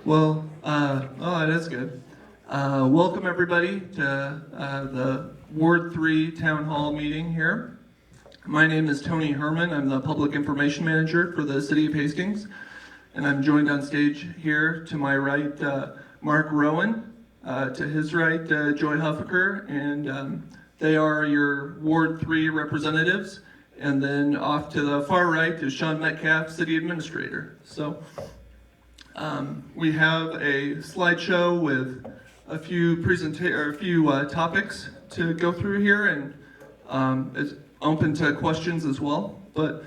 Well, that's good. Welcome everybody to the Ward 3 Town Hall meeting here. My name is Tony Herman. I'm the Public Information Manager for the City of Hastings. And I'm joined on stage here to my right, Marc Rowan, to his right, Joy Huffaker, and they are your Ward 3 representatives. And then off to the far right is Sean Metcalf, City Administrator. So we have a slideshow with a few topics to go through here, and it's open to questions as well. But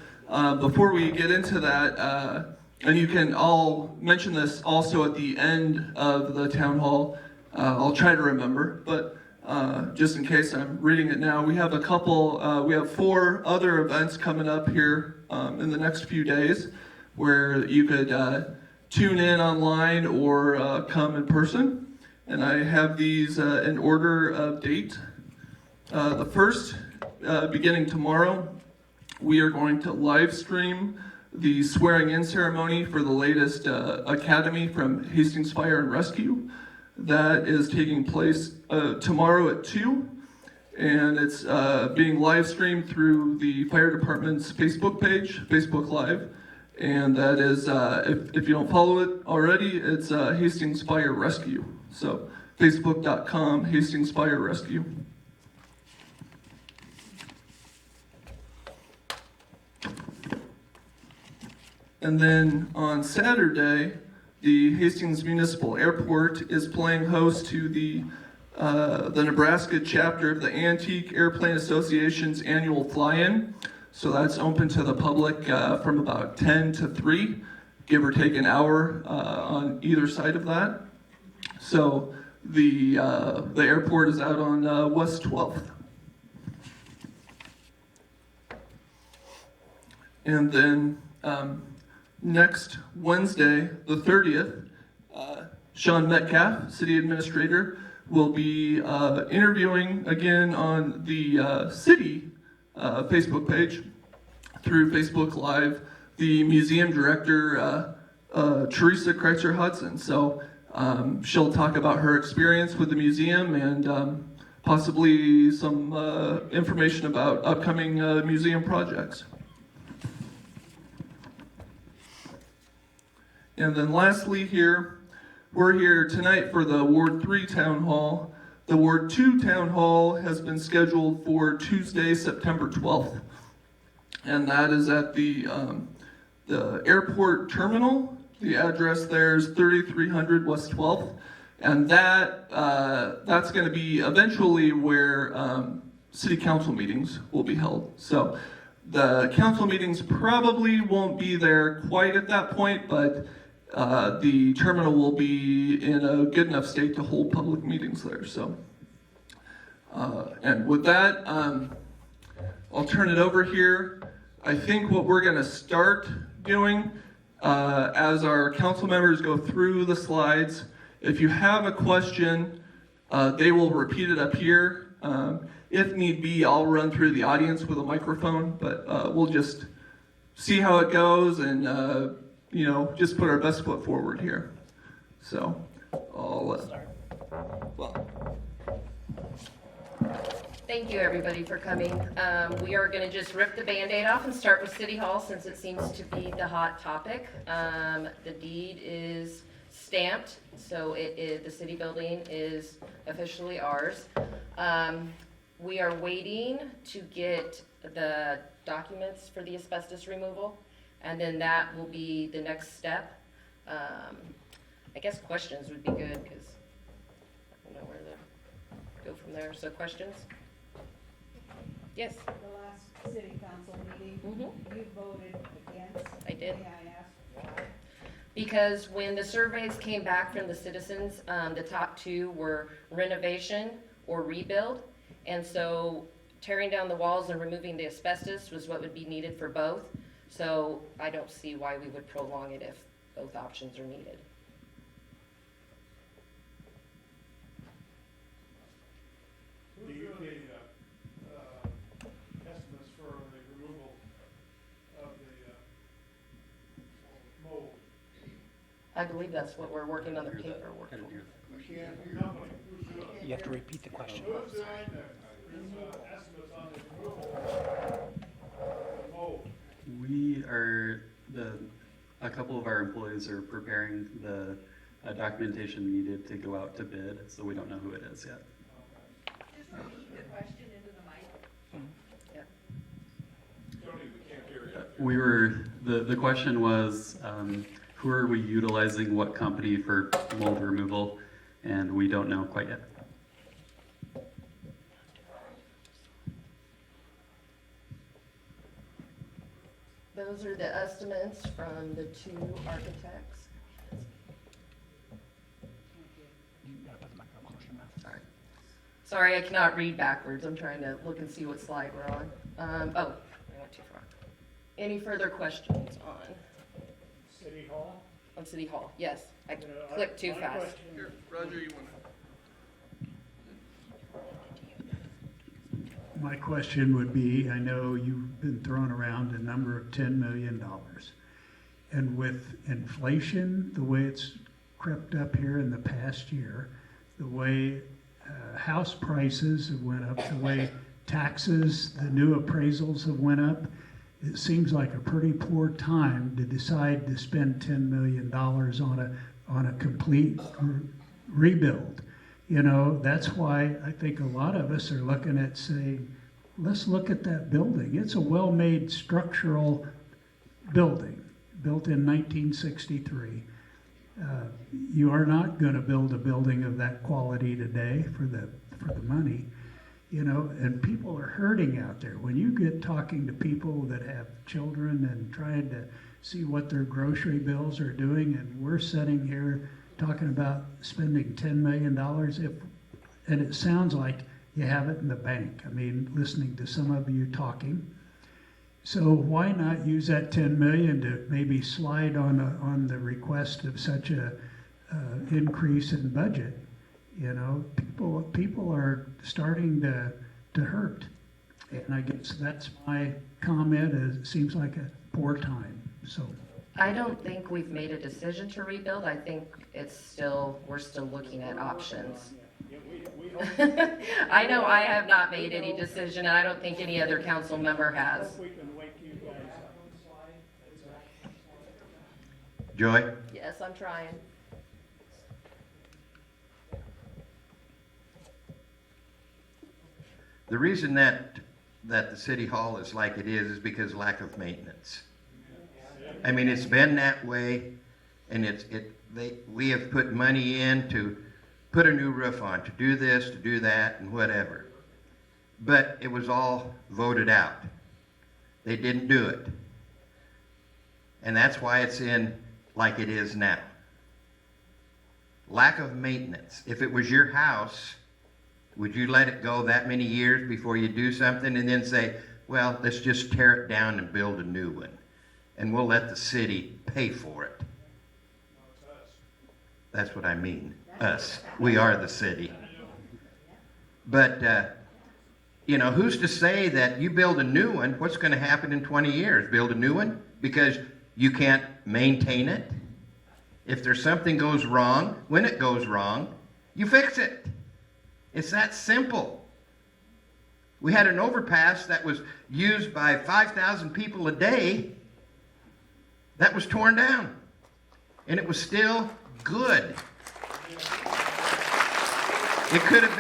before we get into that, and you can all mention this also at the end of the town hall. I'll try to remember, but just in case I'm reading it now, we have we have 4 other events coming up here in the next few days where you could tune in online or come in person. And I have these in order of date. The first, beginning tomorrow, we are going to live stream the swearing-in ceremony for the latest academy from Hastings Fire and Rescue. That is taking place tomorrow at 2, and it's being live streamed through the fire department's Facebook page, Facebook Live. And that is, if you don't follow it already, it's Hastings Fire Rescue. So facebook.com, Hastings Fire Rescue. And then on Saturday, the Hastings Municipal Airport is playing host to the Nebraska chapter of the Antique Airplane Association's annual fly-in. So that's open to the public from about 10 to 3, give or take an hour on either side of that. So the airport is out on West 12th. And then next Wednesday, the 30th, Sean Metcalf, City Administrator, will be interviewing again on the city Facebook page through Facebook Live the museum director, Teresa Kreitzer Hudson. So she'll talk about her experience with the museum and possibly some information about upcoming museum projects. And then lastly here, we're here tonight for the Ward 3 Town Hall. The Ward 2 Town Hall has been scheduled for Tuesday, September 12th. And that is at the airport terminal. The address there is 3300 West 12th. And that's going to be eventually where city council meetings will be held. So the council meetings probably won't be there quite at that point, but the terminal will be in a good enough state to hold public meetings there. So, and with that, I'll turn it over here. I think what we're going to start doing as our council members go through the slides, if you have a question, they will repeat it up here. If need be, I'll run through the audience with a microphone, but we'll just see how it goes and just put our best foot forward here. So I'll start. Thank you everybody for coming. We are going to just rip the Band-Aid off and start with City Hall since it seems to be the hot topic. The deed is stamped, so the city building is officially ours. We are waiting to get the documents for the asbestos removal, and then that will be the next step. I guess questions would be good because I don't know where to go from there. So questions? Yes? The last city council meeting, you voted against. I did. May I ask why? Because when the surveys came back from the citizens, the top 2 were renovation or rebuild. And so tearing down the walls and removing the asbestos was what would be needed for both. So I don't see why we would prolong it if both options are needed. Do you need estimates for the removal of the I believe that's what we're working on the paperwork for. You have to repeat the question. We are, a couple of our employees are preparing the documentation needed to go out to bid, so we don't know who it is yet. Just repeat the question into the mic. The question was, who are we utilizing, what company for mold removal, and we don't know quite yet. Those are the estimates from the two architects. Sorry, I cannot read backwards. I'm trying to look and see what slide we're on. Oh, I went too far. Any further questions on City Hall? City Hall? Yes, I clicked too fast. Here, Roger, you want My question would be, I know you've been throwing around a number of $10 million. And with inflation, the way it's crept up here in the past year, the way house prices have went up, the way taxes, the new appraisals have went up, it seems like a pretty poor time to decide to spend $10 million on a complete rebuild. You know, that's why I think a lot of us are looking at saying, let's look at that building. It's a well-made structural building, built in 1963. You are not going to build a building of that quality today for the money, you know, and people are hurting out there. When you get talking to people that have children and trying to see what their grocery bills are doing, and we're sitting here talking about spending $10 million, and it sounds like you have it in the bank. I mean, listening to some of you talking. So why not use that $10 million to maybe slide on the request of such a increase in budget? You know, people are starting to hurt, and I guess that's my comment. It seems like a poor time. So. I don't think we've made a decision to rebuild. I think we're still looking at options. I know I have not made any decision, and I don't think any other council member has. We can wake you guys up. Joy? Yes, I'm trying. The reason that the city hall is like it is because lack of maintenance. I mean, it's been that way, and we have put money in to put a new roof on, to do this, to do that, and whatever. But it was all voted out. They didn't do it. And that's why it's in like it is now. Lack of maintenance. If it was your house, would you let it go that many years before you do something and then say, well, let's just tear it down and build a new one, and we'll let the city pay for it? That's what I mean, us. We are the city. But, you know, who's to say that you build a new one, what's going to happen in 20 years? Build a new one because you can't maintain it? If there's something goes wrong, when it goes wrong, you fix it. It's that simple. We had an overpass that was used by 5,000 people a day that was torn down, and it was still good. It could have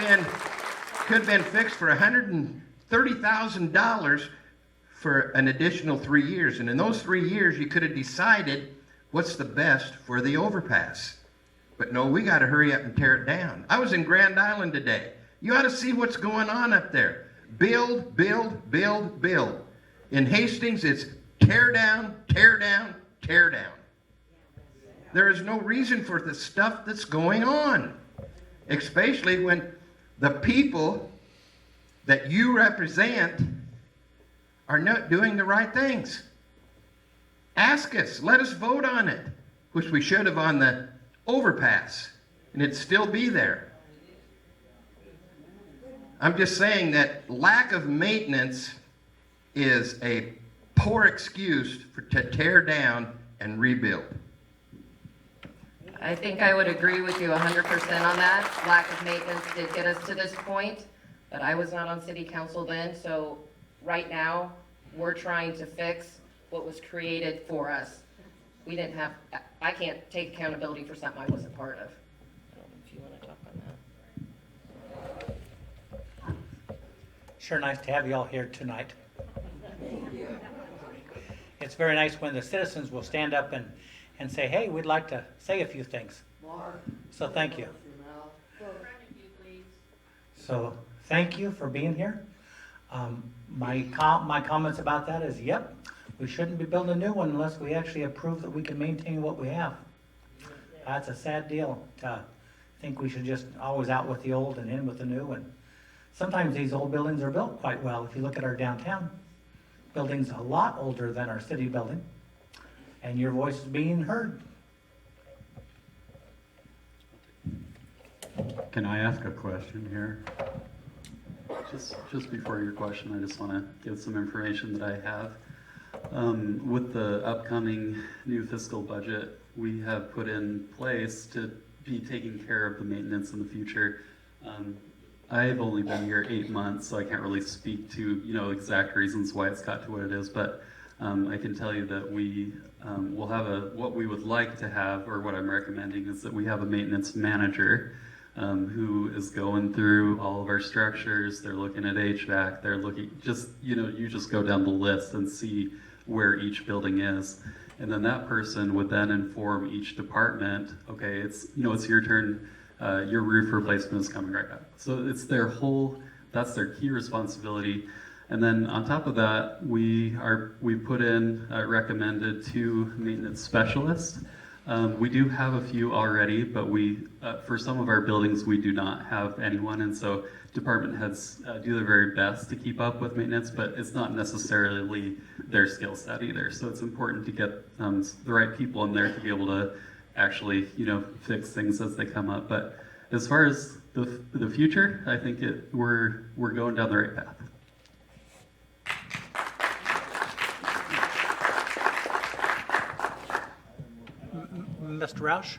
been fixed for $130,000 for an additional 3 years, and in those 3 years you could have decided what's the best for the overpass. But no, we got to hurry up and tear it down. I was in Grand Island today. You ought to see what's going on up there. Build, build, build, build. In Hastings, it's tear down, tear down, tear down. There is no reason for the stuff that's going on, especially when the people that you represent are not doing the right things. Ask us. Let us vote on it, which we should have on the overpass, and it'd still be there. I'm just saying that lack of maintenance is a poor excuse to tear down and rebuild. I think I would agree with you 100% on that. Lack of maintenance did get us to this point, but I was not on city council then, so right now, we're trying to fix what was created for us. We didn't have, I can't take accountability for something I wasn't part of. I don't know if you want to talk on that. Sure nice to have you all here tonight. It's very nice when the citizens will stand up and say, hey, we'd like to say a few things. So thank you. So thank you for being here. My comments about that is, yep, we shouldn't be building a new one unless we actually approve that we can maintain what we have. That's a sad deal to think we should just always out with the old and in with the new. And sometimes these old buildings are built quite well. If you look at our downtown, building's a lot older than our city building, and your voice is being heard. Can I ask a question here? Just before your question, I just want to give some information that I have. With the upcoming new fiscal budget, we have put in place to be taking care of the maintenance in the future. I've only been here 8 months, so I can't really speak to exact reasons why it's got to what it is. But I can tell you that we will have what we would like to have, or what I'm recommending is that we have a maintenance manager who is going through all of our structures. They're looking at HVAC. They're looking you just go down the list and see where each building is, and then that person would then inform each department. Okay, it's your turn. Your roof replacement is coming right up. So it's that's their key responsibility. And then on top of that, we put in recommended 2 maintenance specialists. We do have a few already, but for some of our buildings, we do not have anyone. And so department heads do their very best to keep up with maintenance, but it's not necessarily their skill set either. So it's important to get the right people in there to be able to actually, fix things as they come up. But as far as the future, I think we're going down the right path. Mr. Roush?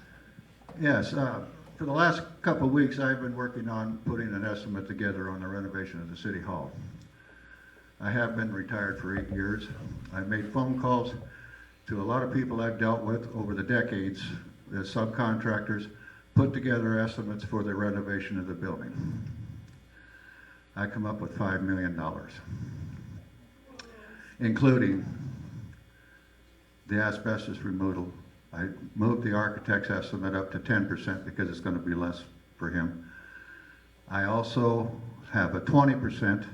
Yes, for the last couple of weeks, I've been working on putting an estimate together on the renovation of the City Hall. I have been retired for 8 years. I've made phone calls to a lot of people I've dealt with over the decades as subcontractors, put together estimates for the renovation of the building. I come up with $5 million, including the asbestos removal. I moved the architect's estimate up to 10% because it's going to be less for him. I also have a 20%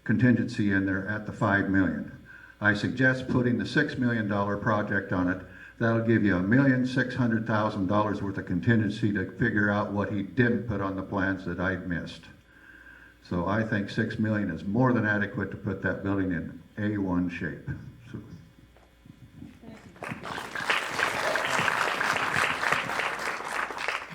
contingency in there at the $5 million. I suggest putting the $6 million project on it. That'll give you $1,600,000 worth of contingency to figure out what he didn't put on the plans that I missed. So I think $6 million is more than adequate to put that building in A1 shape. So.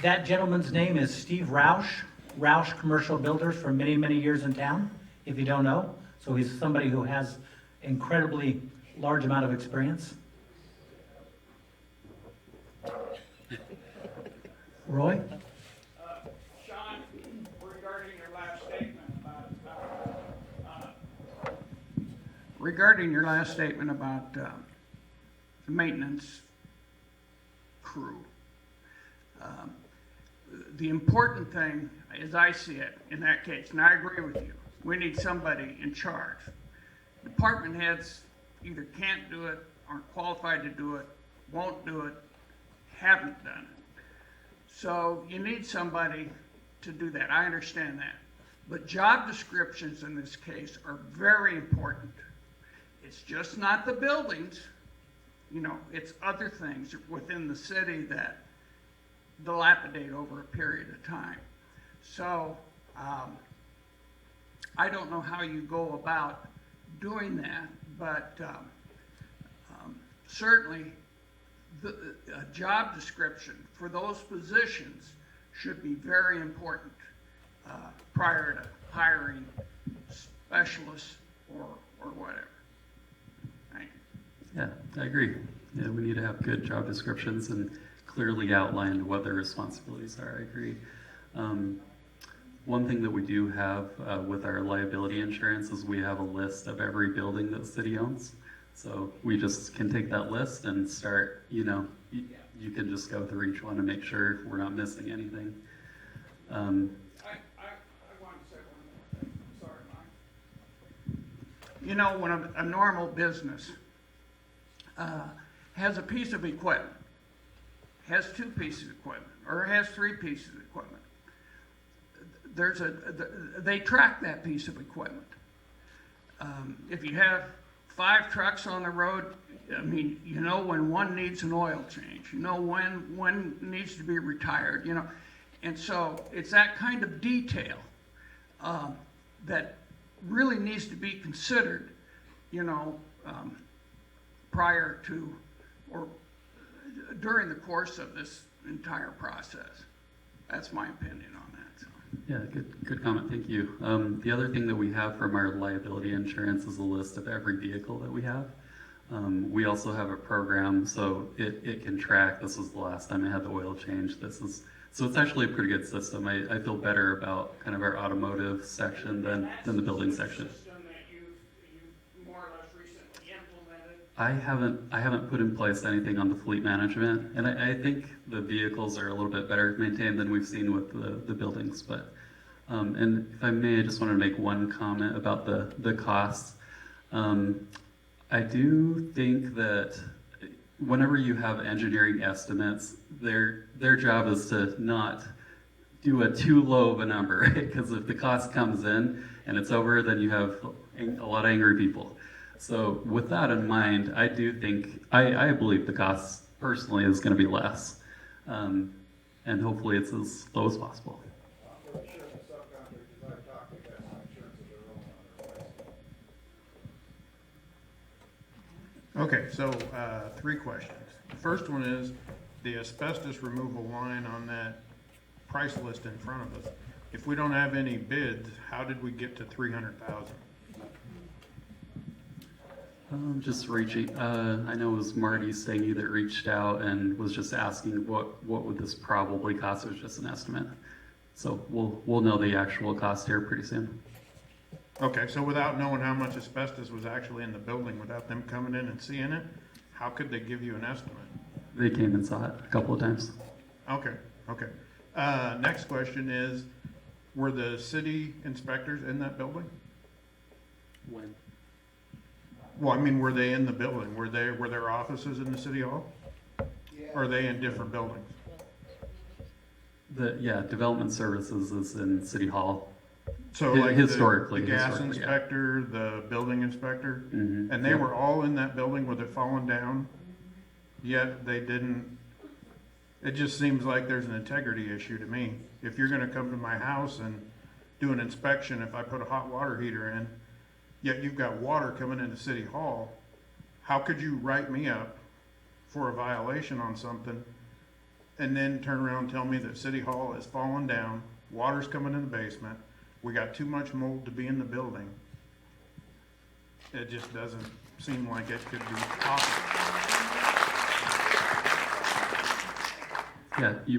That gentleman's name is Steve Roush. Roush Commercial Builders for many, many years in town, if you don't know. So he's somebody who has incredibly large amount of experience. Roy? Sean, regarding your last statement about the maintenance crew, the important thing, as I see it, in that case, and I agree with you, we need somebody in charge. Department heads either can't do it, aren't qualified to do it, won't do it, haven't done it. So you need somebody to do that. I understand that. But job descriptions in this case are very important. It's just not the buildings, it's other things within the city that dilapidate over a period of time. So I don't know how you go about doing that, but certainly a job description for those positions should be very important prior to hiring specialists or whatever. Thank you. Yeah, I agree. Yeah, we need to have good job descriptions and clearly outlined what their responsibilities are. I agree. One thing that we do have with our liability insurance is we have a list of every building that the city owns. So we just can take that list and start, you can just go through each one to make sure we're not missing anything. I want to say one more thing. I'm sorry, Mike. When a normal business has a piece of equipment, has two pieces of equipment, or has three pieces of equipment, they track that piece of equipment. If you have 5 trucks on the road, I mean, you know when one needs an oil change, you know when one needs to be retired, and so it's that kind of detail that really needs to be considered, prior to or during the course of this entire process. That's my opinion on that. So. Yeah, good comment, thank you. The other thing that we have from our liability insurance is a list of every vehicle that we have. We also have a program, so it can track, this was the last time I had the oil change, so it's actually a pretty good system. I feel better about kind of our automotive section than the building section. I haven't put in place anything on the fleet management, and I think the vehicles are a little bit better maintained than we've seen with the buildings. But and if I may, I just wanted to make one comment about the costs. I do think that whenever you have engineering estimates, their job is to not do a too low of a number, because if the cost comes in and it's over, then you have a lot of angry people. So with that in mind, I do think, I believe the cost personally is going to be less. And hopefully it's as low as possible. I'm pretty sure the subcontractors I've talked to got some insurances are rolling on their way. Okay, so 3 questions. The first one is the asbestos removal line on that price list in front of us. If we don't have any bids, how did we get to 300,000? Just reaching, I know it was Marty Stangy that reached out and was just asking what would this probably cost. It was just an estimate. So we'll know the actual cost here pretty soon. Okay, so without knowing how much asbestos was actually in the building, without them coming in and seeing it, how could they give you an estimate? They came and saw it a couple of times. Okay. Next question is, were the city inspectors in that building? When? Well, I mean, were they in the building? Were there offices in the city hall? Or are they in different buildings? Development services is in City Hall. So like historically, the gas historically, inspector, the building inspector, Mhm. and they were all in that building with it falling down, yet they didn't. It just seems like there's an integrity issue to me. If you're gonna come to my house and do an inspection, if I put a hot water heater in, yet you've got water coming into City Hall, how could you write me up for a violation on something and then turn around and tell me that City Hall is falling down, water's coming in the basement, we got too much mold to be in the building? It just doesn't seem like it could be possible. Yeah, you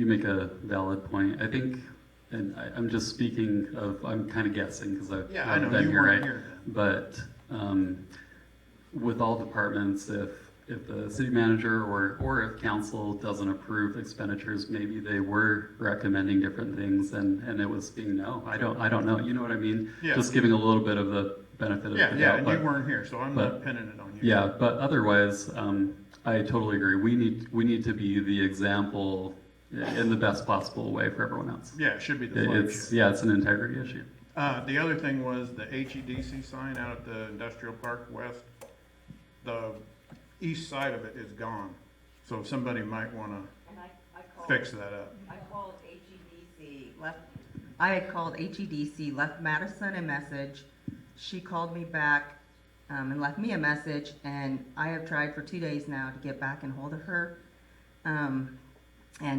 make a valid point. I think, and I'm just speaking of, I'm kind of guessing because I've I know been you here, weren't right? here then. But with all departments, if the city manager or if council doesn't approve expenditures, maybe they were recommending different things and it was being no. I don't know. You know what I mean? Yeah. Just giving a little bit of the benefit of the doubt. And you weren't here, so I'm not pinning it on you. Yeah, but otherwise, I totally agree. We need to be the example in the best possible way for everyone else. Yeah, it should be the flagship. It's an integrity issue. The other thing was the HEDC sign out at the Industrial Park West. The east side of it is gone, so somebody might want to And I called, fix that up. I called HEDC, left Madison a message. She called me back and left me a message, and I have tried for 2 days now to get back in hold of her. And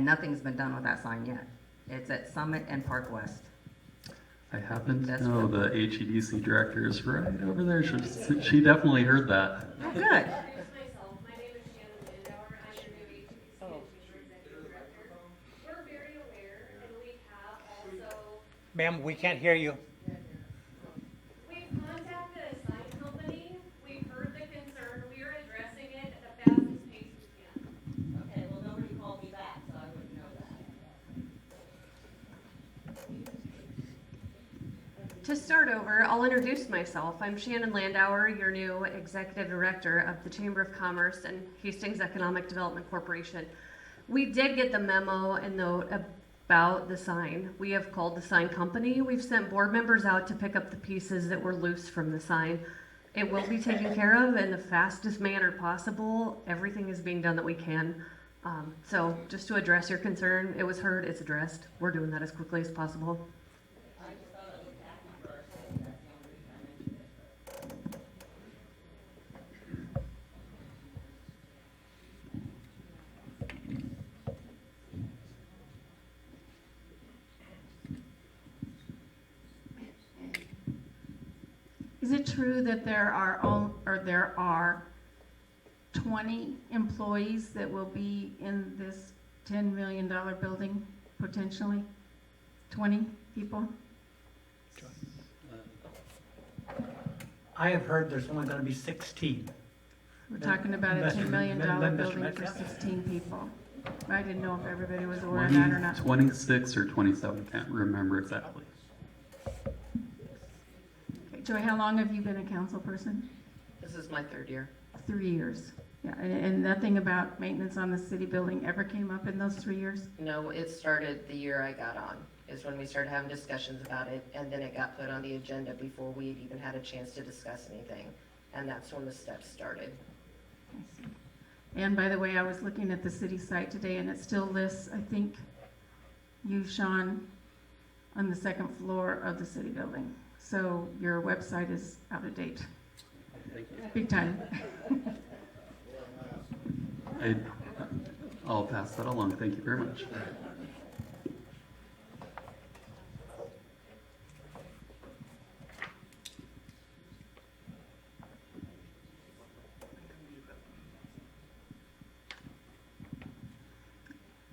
nothing's been done with that sign yet. It's at Summit and Park West. I happen to That's know real. the HEDC director is right over there. She definitely heard that. Oh, good. Myself. My name is Shannon Landauer. I'm your new HTC Ma'am, we can't hear you. We've contacted a sign company, we've heard the concern, we are addressing it at the fastest pace we can. Okay, well, nobody called me back, so I wouldn't know that. To start over, I'll introduce myself. I'm Shannon Landauer, your new Executive Director of the Chamber of Commerce and Hastings Economic Development Corporation. We did get the memo and note about the sign. We have called the sign company. We've sent board members out to pick up the pieces that were loose from the sign. It will be taken care of in the fastest manner possible. Everything is being done that we can. So just to address your concern, it was heard, it's addressed. We're doing that as quickly as possible. Is it true that there are 20 employees that will be in this $10 million building, potentially? 20 people? I have heard there's only gonna be 16. We're talking about a $10 million Mr. building Smith, for yeah. 16 people. I didn't know if everybody was aware of that or not. 26 or 27, can't remember exactly. Joy, how long have you been a council person? This is my third year. 3 years. Yeah, and nothing about maintenance on the city building ever came up in those 3 years? No, it started the year I got on, is when we started having discussions about it, and then it got put on the agenda before we had even had a chance to discuss anything. And that's when the steps started. I see. And by the way, I was looking at the city site today, and it still lists, I think, you, Sean, on the second floor of the city building. So your website is out of date. Thank you. Big time. I'll pass that along. Thank you very much.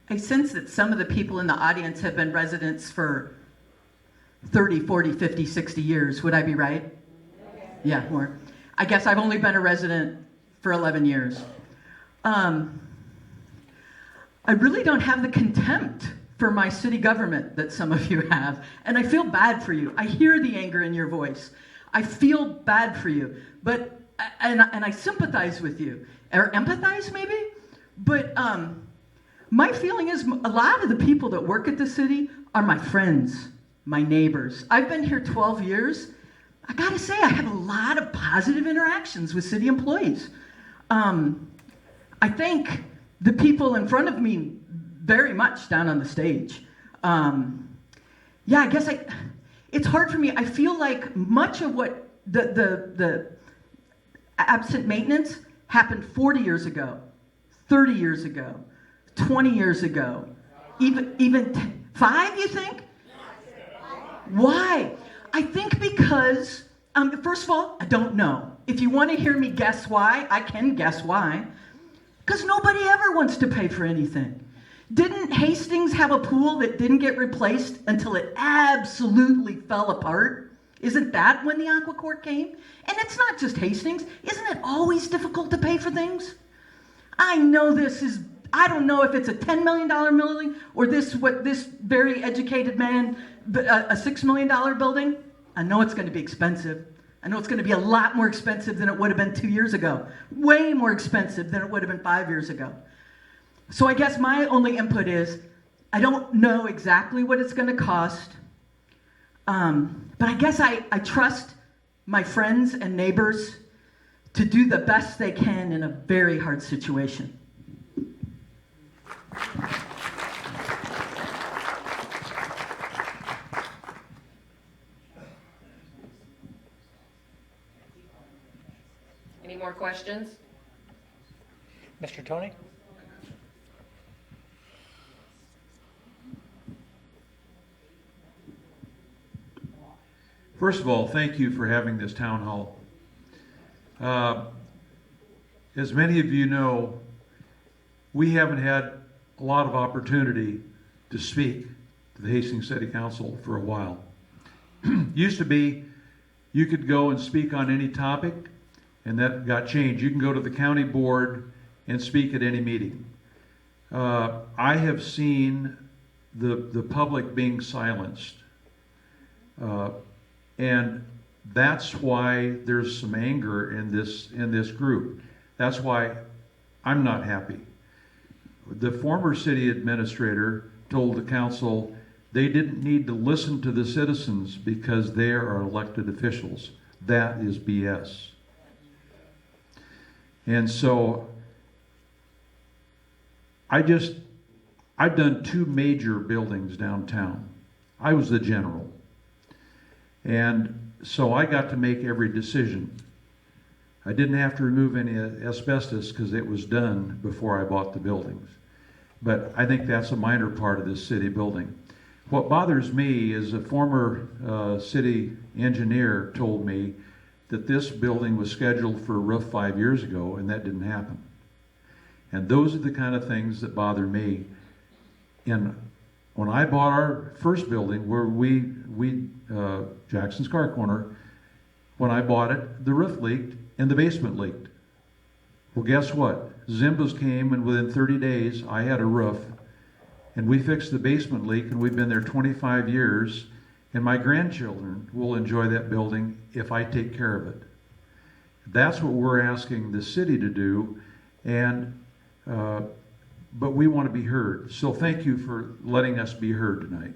I sense that some of the people in the audience have been residents for 30, 40, 50, 60 years. Would I be right? Yeah, more. I guess I've only been a resident for 11 years. I really don't have the contempt for my city government that some of you have, and I feel bad for you. I hear the anger in your voice. I feel bad for you, but and I sympathize with you, or empathize maybe, but my feeling is a lot of the people that work at the city are my friends, my neighbors. I've been here 12 years. I gotta say, I have a lot of positive interactions with city employees. I thank the people in front of me very much down on the stage. Yeah, I guess it's hard for me. I feel like much of what the absent maintenance happened 40 years ago, 30 years ago, 20 years ago, even 5, you think? Why? I think because, first of all, I don't know. If you want to hear me guess why, I can guess why. Because nobody ever wants to pay for anything. Didn't Hastings have a pool that didn't get replaced until it absolutely fell apart? Isn't that when the Aqua Court came? And it's not just Hastings. Isn't it always difficult to pay for things? I know I don't know if it's a $10 million building or this very educated man, a $6 million building. I know it's going to be expensive. I know it's going to be a lot more expensive than it would have been 2 years ago. Way more expensive than it would have been 5 years ago. So I guess my only input is, I don't know exactly what it's going to cost, but I guess I trust my friends and neighbors to do the best they can in a very hard situation. Any more questions? Mr. Tony? First of all, thank you for having this town hall. As many of you know, we haven't had a lot of opportunity to speak to the Hastings City Council for a while. Used to be, you could go and speak on any topic, and that got changed. You can go to the county board and speak at any meeting. I have seen the public being silenced. And that's why there's some anger in this group. That's why I'm not happy. The former city administrator told the council they didn't need to listen to the citizens because they are elected officials. That is BS. And so I've done 2 major buildings downtown. I was the general. And so I got to make every decision. I didn't have to remove any asbestos because it was done before I bought the buildings. But I think that's a minor part of this city building. What bothers me is a former city engineer told me that this building was scheduled for a roof 5 years ago, and that didn't happen. And those are the kind of things that bother me. And when I bought our first building, where Jackson's Car Corner, when I bought it, the roof leaked and the basement leaked. Well, guess what? Zimbas came, and within 30 days, I had a roof, and we fixed the basement leak, and we've been there 25 years, and my grandchildren will enjoy that building if I take care of it. That's what we're asking the city to do, and but we want to be heard. So thank you for letting us be heard tonight.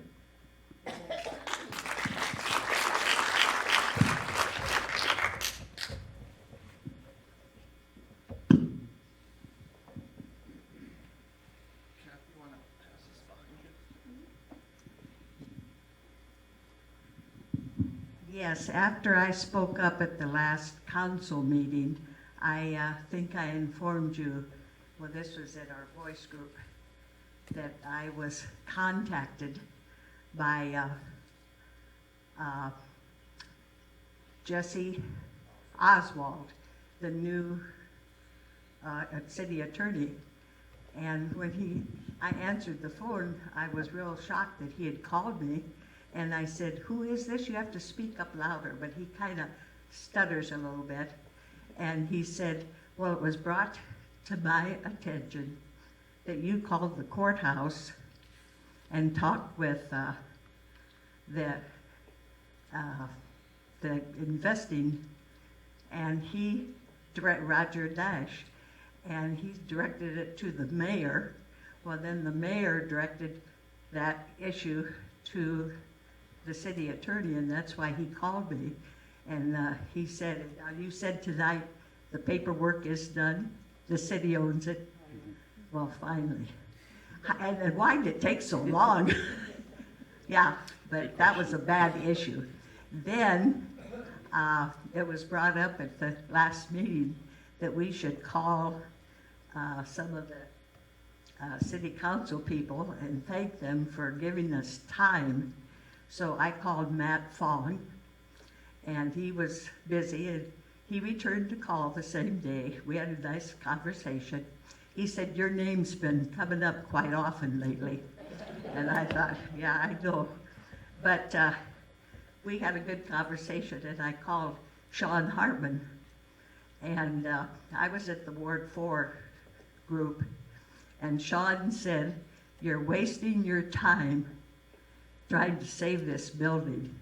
Yes, after I spoke up at the last council meeting, I think I informed you, well, this was at our voice group, that I was contacted by Jesse Oswald, the new city attorney. And when I answered the phone, I was real shocked that he had called me. And I said, who is this? You have to speak up louder. But he kind of stutters a little bit. And he said, well, it was brought to my attention that you called the courthouse and talked with the investing, and Roger Dash, and he directed it to the mayor. Well, then the mayor directed that issue to the city attorney, and that's why he called me. And he said, you said tonight the paperwork is done, the city owns it. Well, finally. And why did it take so long? Yeah, but that was a bad issue. Then it was brought up at the last meeting that we should call some of the city council people and thank them for giving us time. So I called Matt Fong, and he was busy, and he returned the call the same day. We had a nice conversation. He said, your name's been coming up quite often lately. And I thought, yeah, I know. But we had a good conversation, and I called Sean Hartman. And I was at the Ward 4 group, and Sean said, you're wasting your time trying to save this building.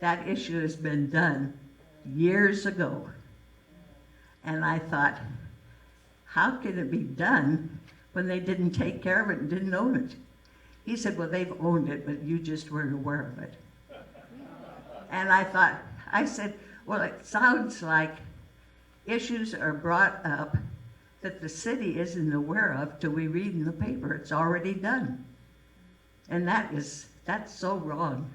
That issue has been done years ago. And I thought, how can it be done when they didn't take care of it and didn't own it? He said, well, they've owned it, but you just weren't aware of it. And I said, well, it sounds like issues are brought up that the city isn't aware of till we read in the paper. It's already done. And that's so wrong.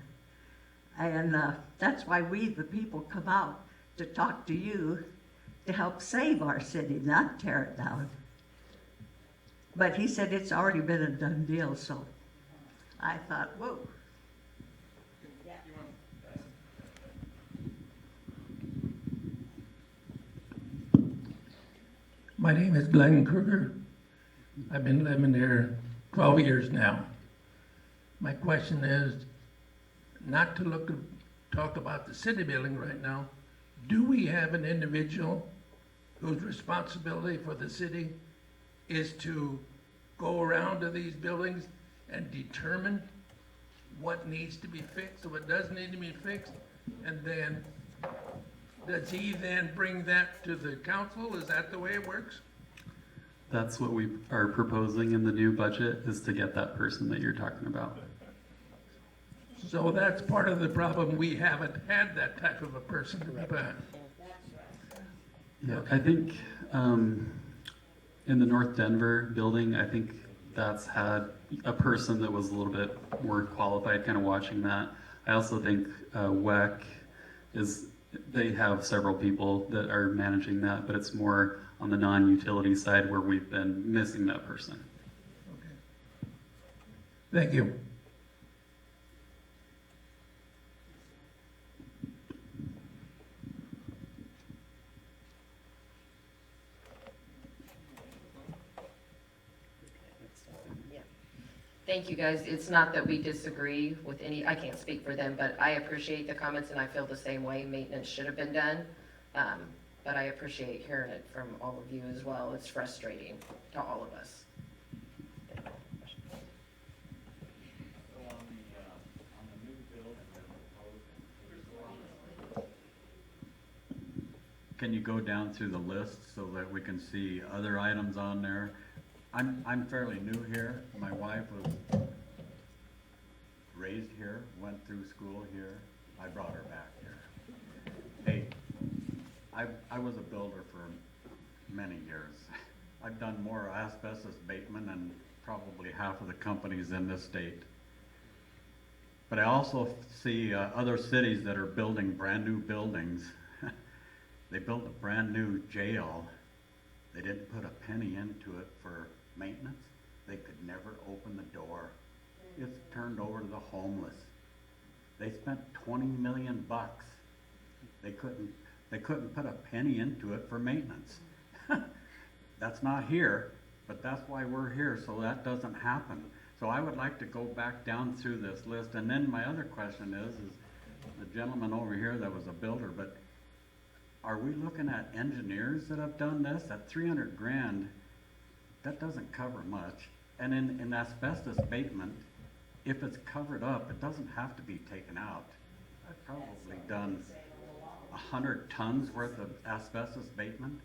And that's why we, the people, come out to talk to you to help save our city, not tear it down. But he said it's already been a done deal, so I thought, whoa. My name is Glenn Kruger. I've been living there 12 years now. My question is not to look talk about the city building right now. Do we have an individual whose responsibility for the city is to go around to these buildings and determine what needs to be fixed, or what does need to be fixed? And then, does he then bring that to the council? Is that the way it works? That's what we are proposing in the new budget, is to get that person that you're talking about. So that's part of the problem. We haven't had that type of a person in the past. Yeah, I think in the North Denver building, I think that's had a person that was a little bit more qualified kind of watching that. I also think WEC they have several people that are managing that, but it's more on the non-utility side where we've been missing that person. Thank you. Thank you, guys. It's not that we disagree with any, I can't speak for them, but I appreciate the comments and I feel the same way. Maintenance should have been done. But I appreciate hearing it from all of you as well. It's frustrating to all of us. Can you go down through the list so that we can see other items on there? I'm fairly new here. My wife was raised here, went through school here. I brought her back here. Hey, I was a builder for many years. I've done more asbestos abatement than probably half of the companies in this state. But I also see other cities that are building brand new buildings. They built a brand new jail. They didn't put a penny into it for maintenance. They could never open the door. It's turned over to the homeless. They spent 20 million bucks. They couldn't put a penny into it for maintenance. That's not here, but that's why we're here, so that doesn't happen. So I would like to go back down through this list. And then my other question is the gentleman over here that was a builder, but are we looking at engineers that have done this? At 300 grand, that doesn't cover much. And in asbestos abatement, if it's covered up, it doesn't have to be taken out. I've probably done 100 tons worth of asbestos abatement.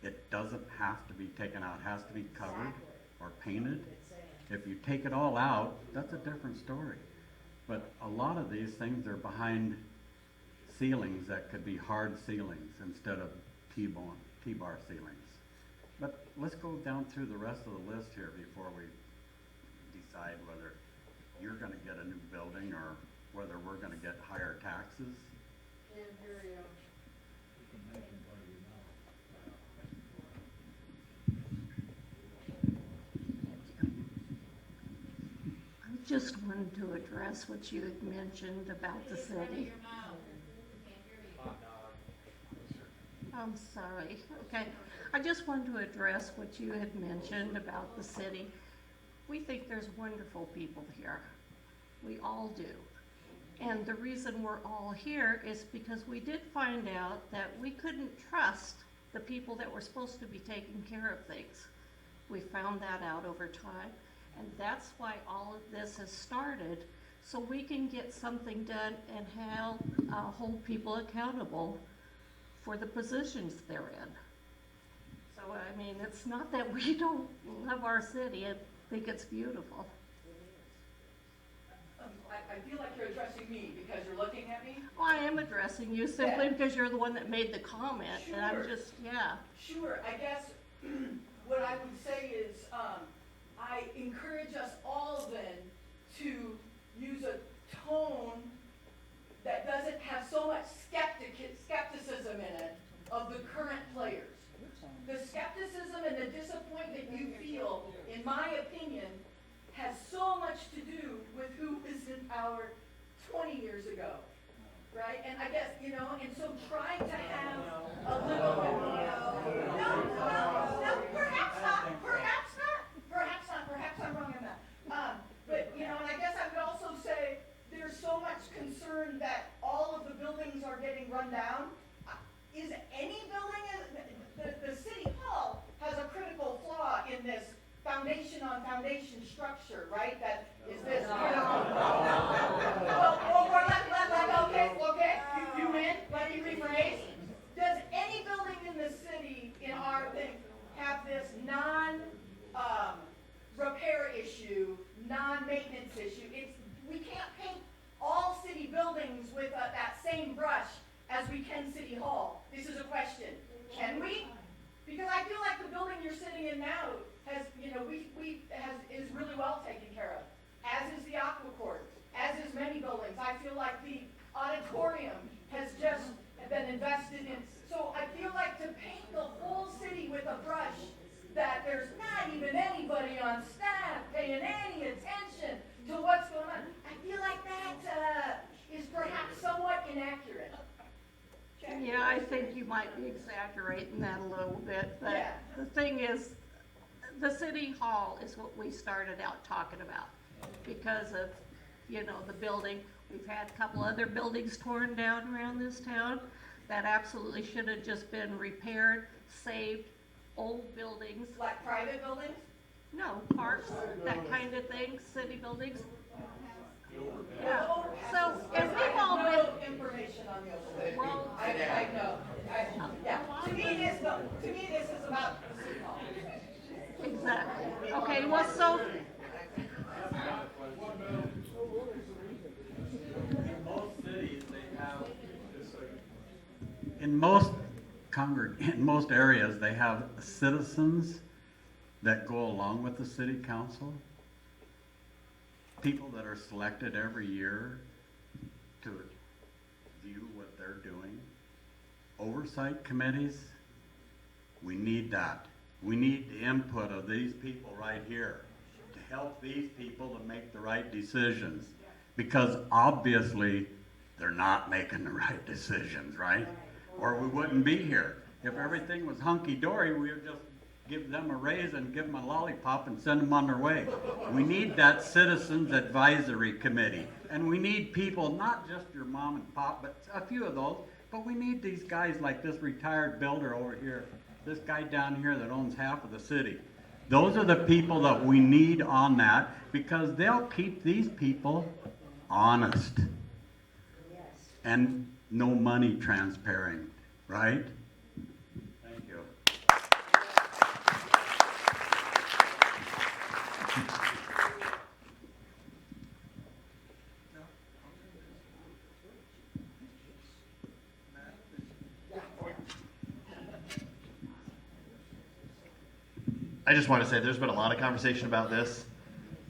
It doesn't have to be taken out. It has to be covered or painted. If you take it all out, that's a different story. But a lot of these things are behind ceilings that could be hard ceilings instead of T-bar ceilings. But let's go down through the rest of the list here before we decide whether you're going to get a new building or whether we're going to get higher taxes. I just wanted to address what you had mentioned about the city. I'm sorry. Okay. I just wanted to address what you had mentioned about the city. We think there's wonderful people here. We all do. And the reason we're all here is because we did find out that we couldn't trust the people that were supposed to be taking care of things. We found that out over time. And that's why all of this has started, so we can get something done and hold people accountable for the positions they're in. So, I mean, it's not that we don't love our city and think it's beautiful. I feel like you're addressing me because you're looking at me. Well, I am addressing you simply because you're the one that made the comment, and I'm just, yeah. Sure, I guess what I would say is I encourage us all then to use a tone that doesn't have so much skepticism in it of the current players. The skepticism and the disappointment you feel, in my opinion, has so much to do with who was in power 20 years ago, right? And I guess, and so try to have a little bit more. No, perhaps not, perhaps I'm wrong on that. But, and I guess I would also say there's so much concern that all of foundation on foundation structure, right? That is this, okay, you win, let me rephrase. Does any building in the city, in our thing, have this repair issue, non-maintenance issue? We can't paint all city buildings with that same brush as we can City Hall. This is a question. Can we? Because I feel like the building you're sitting in now has, is really well taken care of. As is the Aqua Court, as is many buildings. I feel like the auditorium has just been invested in. So I feel like to paint the whole city with a brush that there's not even anybody on staff paying any attention to what's going on, I feel like that is perhaps somewhat inaccurate. Yeah, I think you might be exaggerating that a little bit, but Yeah. the thing is, the city hall is what we started out talking about because of, the building. We've had a couple other buildings torn down around this town that absolutely should have just been repaired, saved, old buildings. Like private buildings? No, parks, that kind of thing, city buildings. Yeah, so, and we've all been. No information on those things. Well, I know. Yeah. To me, this is about the city hall. Exactly. Okay, well, so. In most cities, they have, in most areas, they have citizens that go along with the city council. People that are selected every year to view what they're doing. Oversight committees, we need that. We need the input of these people right here to help these people to make the right decisions. Because obviously, they're not making the right decisions, right? Or we wouldn't be here. If everything was hunky-dory, we would just give them a raise and give them a lollipop and send them on their way. We need that Citizens Advisory Committee. And we need people, not just your mom and pop, but a few of those, but we need these guys like this retired builder over here, this guy down here that owns half of the city. Those are the people that we need on that because they'll keep these people honest. And no money transparent, right? Thank you. I just want to say there's been a lot of conversation about this.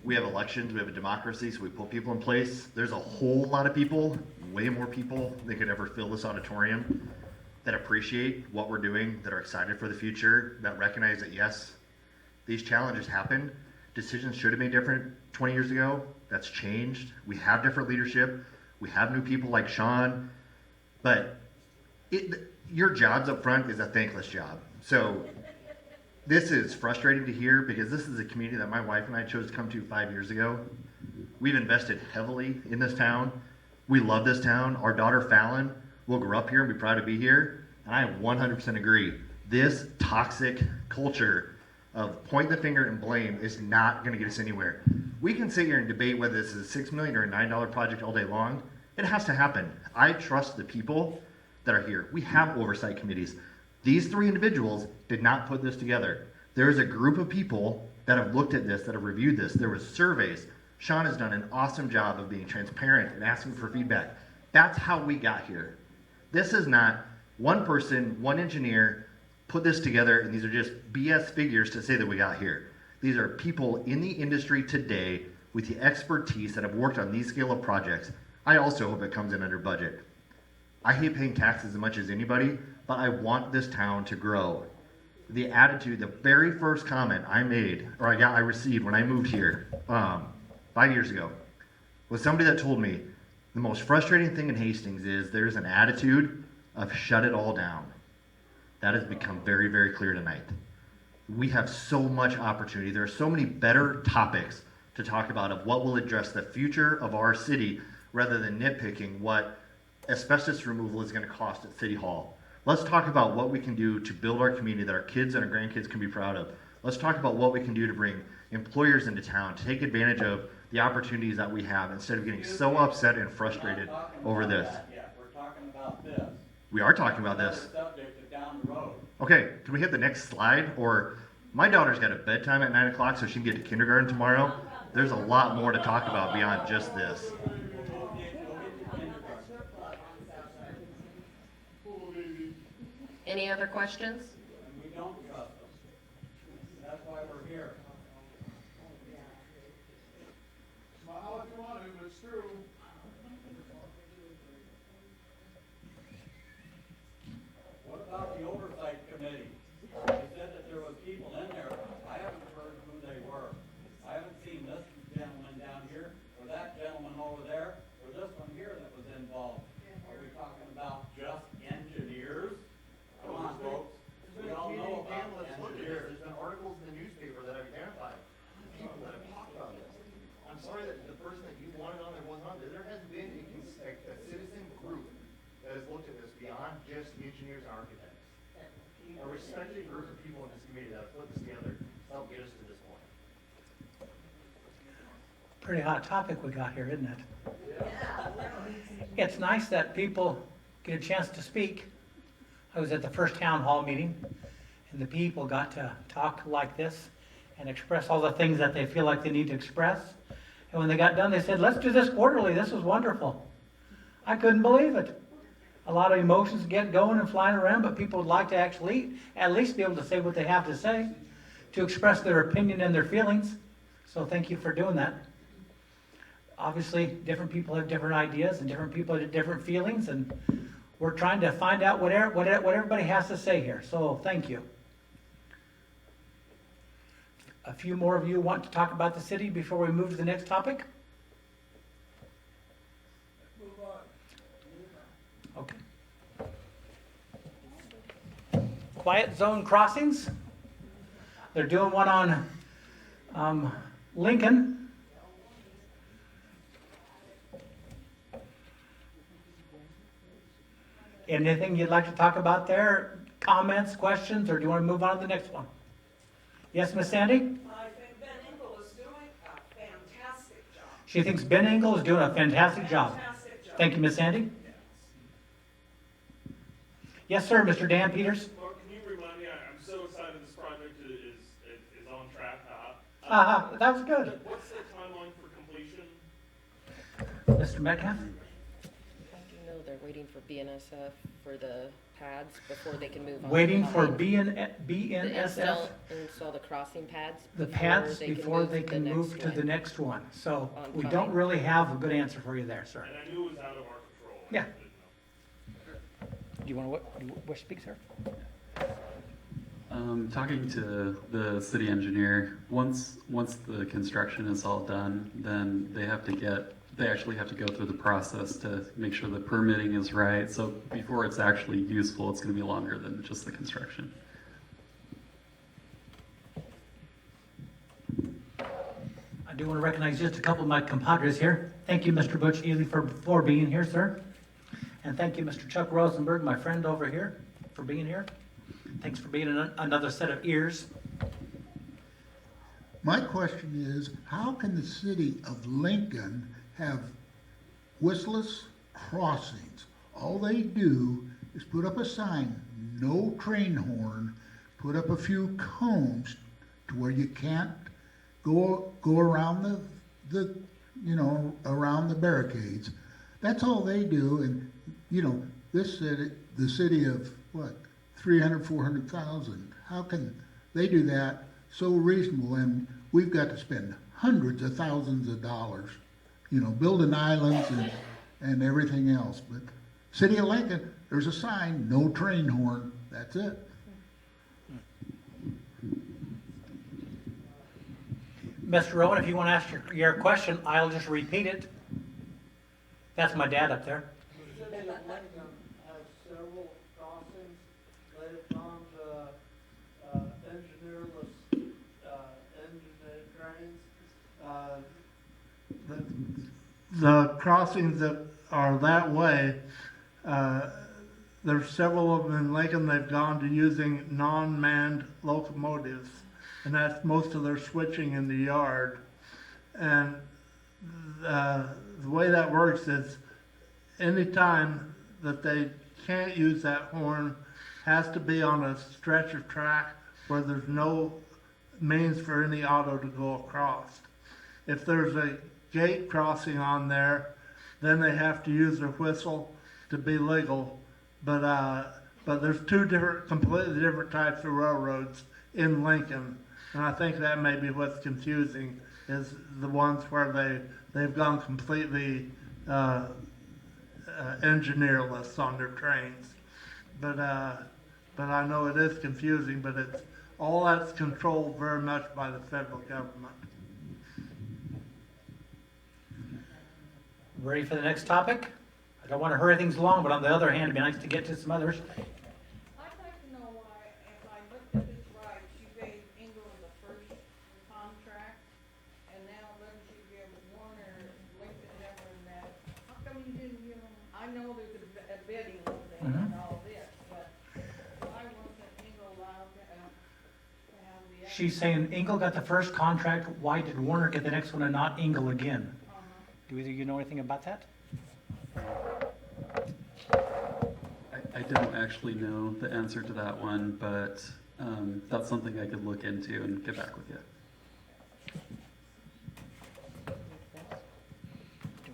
We have elections, we have a democracy, so we put people in place. There's a whole lot of people, way more people than could ever fill this auditorium, that appreciate what we're doing, that are excited for the future, that recognize that yes, these challenges happen. Decisions should have been different 20 years ago. That's changed. We have different leadership. We have new people like Sean. But your jobs up front is a thankless job. So this is frustrating to hear because this is a community that my wife and I chose to come to 5 years ago. We've invested heavily in this town. We love this town. Our daughter Fallon will grow up here and be proud to be here. And I 100% agree. This toxic culture of point the finger and blame is not going to get us anywhere. We can sit here and debate whether this is a $6 million or a $9 project all day long. It has to happen. I trust the people that are here. We have oversight committees. These three individuals did not put this together. There is a group of people that have looked at this, that have reviewed this. There was surveys. Sean has done an awesome job of being transparent and asking for feedback. That's how we got here. This is not one person, one engineer put this together, and these are just BS figures to say that we got here. These are people in the industry today with the expertise that have worked on these scale of projects. I also hope it comes in under budget. I hate paying taxes as much as anybody, but I want this town to grow. The attitude, the very first comment I made, or I received when I moved here 5 years ago, was somebody that told me the most frustrating thing in Hastings is there's an attitude of shut it all down. That has become very, very clear tonight. We have so much opportunity. There are so many better topics to talk about of what will address the future of our city rather than nitpicking what asbestos removal is going to cost at City Hall. Let's talk about what we can do to build our community that our kids and our grandkids can be proud of. Let's talk about what we can do to bring employers into town, to take advantage of the opportunities that we have instead of getting so upset and frustrated over this. We're talking about this. We are talking about this. Subject is down the road. Okay, can we hit the next slide? Or my daughter's got a bedtime at 9 o'clock so she can get to kindergarten tomorrow. There's a lot more to talk about beyond just this. Any other questions? And we don't trust them. That's why we're here. Smile if you want to, but it's true. What about the oversight committee? They said that there was people in there. I haven't heard who they were. I haven't seen this gentleman down here, or that gentleman over there, or this one here that was involved. Are we talking about just engineers? Come on, folks. We all know about engineers. There's been articles in the newspaper that have identified people that have talked about this. I'm sorry that the person that you wanted on there wasn't on there. There has been a citizen group that has looked at this beyond just engineers and architects. A respected group of people in this community that have put this together to help get us to this point. Pretty hot topic we got here, isn't it? It's nice that people get a chance to speak. I was at the first town hall meeting, and the people got to talk like this and express all the things that they feel like they need to express. And when they got done, they said, let's do this quarterly. This was wonderful. I couldn't believe it. A lot of emotions get going and flying around, but people would like to actually at least be able to say what they have to say, to express their opinion and their feelings. So thank you for doing that. Obviously, different people have different ideas and different people have different feelings, and we're trying to find out what everybody has to say here. So thank you. A few more of you want to talk about the city before we move to the next topic? Okay. Quiet zone crossings. They're doing one on Lincoln. Anything you'd like to talk about there? Comments, questions, or do you want to move on to the next one? Yes, Miss Sandy? I think Ben Engel is doing a fantastic job. She thinks Ben Engel is doing a fantastic job. Fantastic job. Thank you, Miss Sandy. Yes, sir, Mr. Dan Peters. Marc, can you remind me, I'm so excited this project is on track. That was good. What's the timeline for completion? Mr. Metcalf? How do you know they're waiting for BNSF for the pads before they can move on? Waiting for To BNSF, install the crossing pads? the pads before they can move to the next one. So On we time. don't really have a good answer for you there, sir. And I knew it was out of our control. Yeah. Do you want to speak, sir? Talking to the city engineer, once the construction is all done, then they actually have to go through the process to make sure the permitting is right. So before it's actually useful, it's going to be longer than just the construction. I do want to recognize just a couple of my compadres here. Thank you, Mr. Butch Ely, for being here, sir. And thank you, Mr. Chuck Rosenberg, my friend over here, for being here. Thanks for being another set of ears. My question is, how can the city of Lincoln have whistleless crossings? All they do is put up a sign, no train horn, put up a few cones to where you can't go around around the barricades. That's all they do. And this city, the city of what, 300, 400,000. How can they do that so reasonable? And we've got to spend hundreds of thousands of dollars, building islands and everything else. But city of Lincoln, there's a sign, no train horn. That's it. Mr. Rowan, if you want to ask your question, I'll just repeat it. That's my dad up there. The city of Lincoln has several crossings. They've gone to engineerless trains. The crossings that are that way, there's several of them in Lincoln. They've gone to using non-manned locomotives. and that's most of their switching in the yard. And the way that works is anytime that they can't use that horn has to be on a stretch of track where there's no means for any auto to go across. If there's a gate crossing on there, then they have to use their whistle to be legal. But there's two completely different types of railroads in Lincoln, and I think that may be what's confusing, is the ones where they've gone completely engineerless on their trains. But I know it is confusing, but it's all that's controlled very much by the federal government. Ready for the next topic? I don't want to hurry things along, but on the other hand, it'd be nice to get to some others. I'd like to know why, if I looked at this right, you gave Engel the first contract, and now then you give Warner, Lincoln, and that. How come you didn't give them, I know there's a bidding thing and all this, but why wasn't Engel allowed to have the... She's saying Engel got the first contract, why did Warner get the next one and not Engel again? Do either you know anything about that? I don't actually know the answer to that one, but that's something I could look into and get back with you.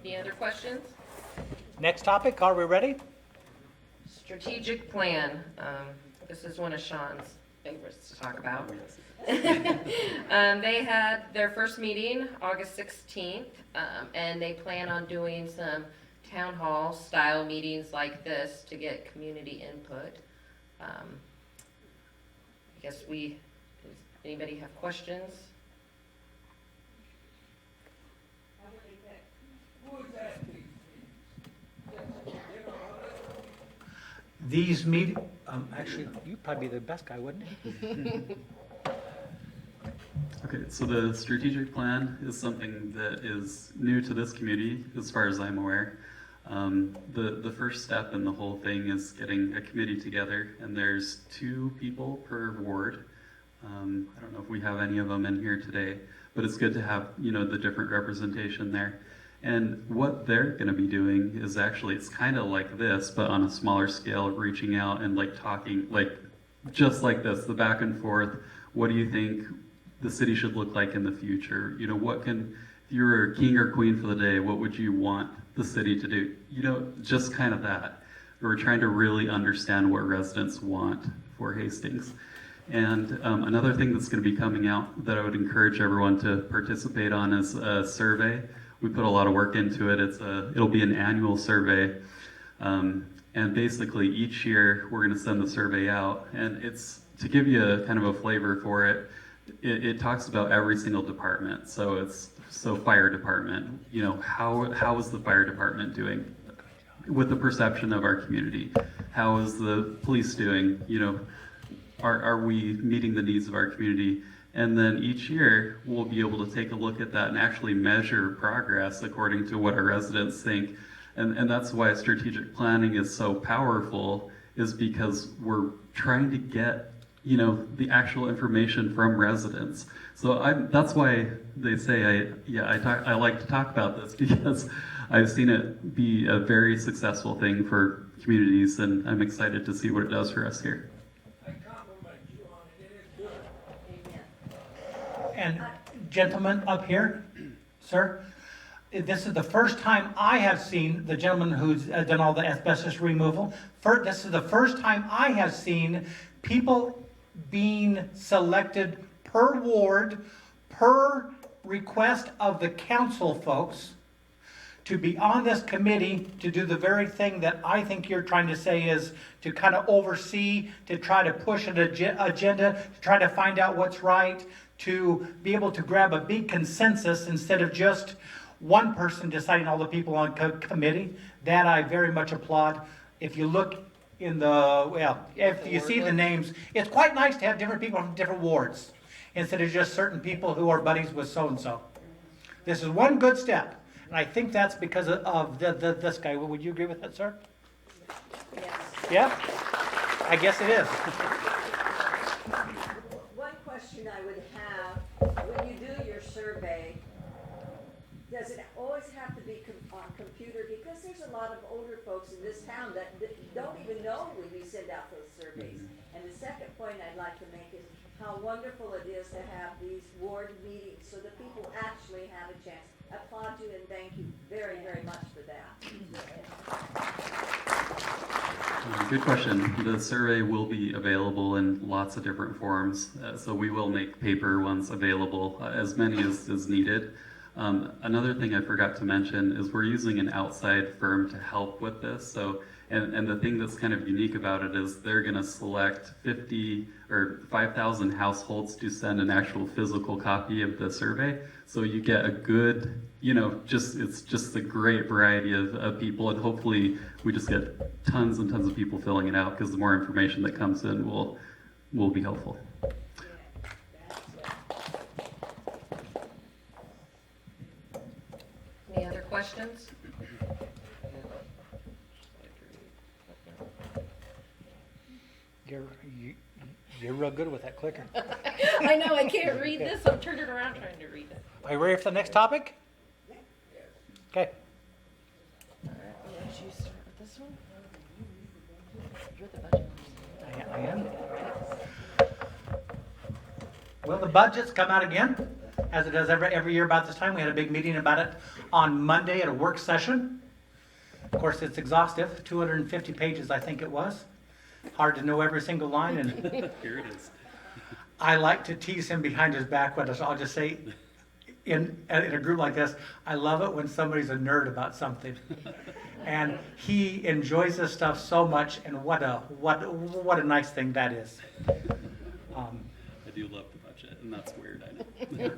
Any other questions? Next topic, are we ready? Strategic plan. This is one of Sean's favorites to talk about. They had their first meeting August 16th, and they plan on doing some town hall style meetings like this to get community input. I guess does anybody have questions? These actually, you'd probably be the best guy, wouldn't you? Okay, so the strategic plan is something that is new to this community, as far as I'm aware. The first step in the whole thing is getting a committee together, and there's 2 people per ward. I don't know if we have any of them in here today, but it's good to have, the different representation there. And what they're going to be doing is actually, it's kind of like this, but on a smaller scale, reaching out and talking, just like this, the back and forth. What do you think the city should look like in the future? If you were king or queen for the day, what would you want the city to do? Just kind of that. We're trying to really understand what residents want for Hastings. And another thing that's going to be coming out that I would encourage everyone to participate on is a survey. We put a lot of work into it. It'll be an annual survey. And basically each year we're going to send the survey out. And it's to give you a kind of a flavor for it. It talks about every single department. So fire department, how is the fire department doing with the perception of our community? How is the police doing? Are we meeting the needs of our community? And then each year we'll be able to take a look at that and actually measure progress according to what our residents think. And that's why strategic planning is so powerful, is because we're trying to get the actual information from residents. So that's why they say I like to talk about this, because I've seen it be a very successful thing for communities, and I'm excited to see what it does for us here. I compliment you on it, it is good. And gentlemen up here, sir, this is the first time I have seen the gentleman who's done all the asbestos removal. This is the first time I have seen people being selected per ward, per request of the council folks, to be on this committee to do the very thing that I think you're trying to say, is to kind of oversee, to try to push an agenda, to try to find out what's right, to be able to grab a big consensus instead of just one person deciding all the people on committee. That I very much applaud. If you look if you see the names, it's quite nice to have different people from different wards instead of just certain people who are buddies with so-and-so. This is one good step, and I think that's because of this guy. Would you agree with that, sir? Yes. Yeah? I guess it is. One question I would have be on computer, because there's a lot of older folks in this town that don't even know when we send out those surveys. And the second point I'd like to make is how wonderful it is to have these ward meetings so that people actually have a chance. I applaud you and thank you very, very much for that. Good question. The survey will be available in lots of different forms, so we will make paper ones available, as many as needed. Another thing I forgot to mention is we're using an outside firm to help with this. So, and the thing that's kind of unique about it is they're going to select 50 or 5,000 households to send an actual physical copy of the survey. So you get a good, it's just a great variety of people, and hopefully we just get tons and tons of people filling it out, because the more information that comes in will be helpful. Any other questions? You're real good with that clicker. I know, I can't read this. I'm turning around trying to read it. Are you ready for the next topic? Okay. All right, I'll let you start with this one. You're the budget. I am. Well, the budget's come out again, as it does every year about this time. We had a big meeting about it on Monday at a work session. Of course, it's exhaustive, 250 pages, I think it was. Hard to know every single line, and Here it is. I like to tease him behind his back, but I'll just say, in a group like this, I love it when somebody's a nerd about something. And he enjoys this stuff so much, and what a nice thing that is. I do love the budget, and that's weird, I know.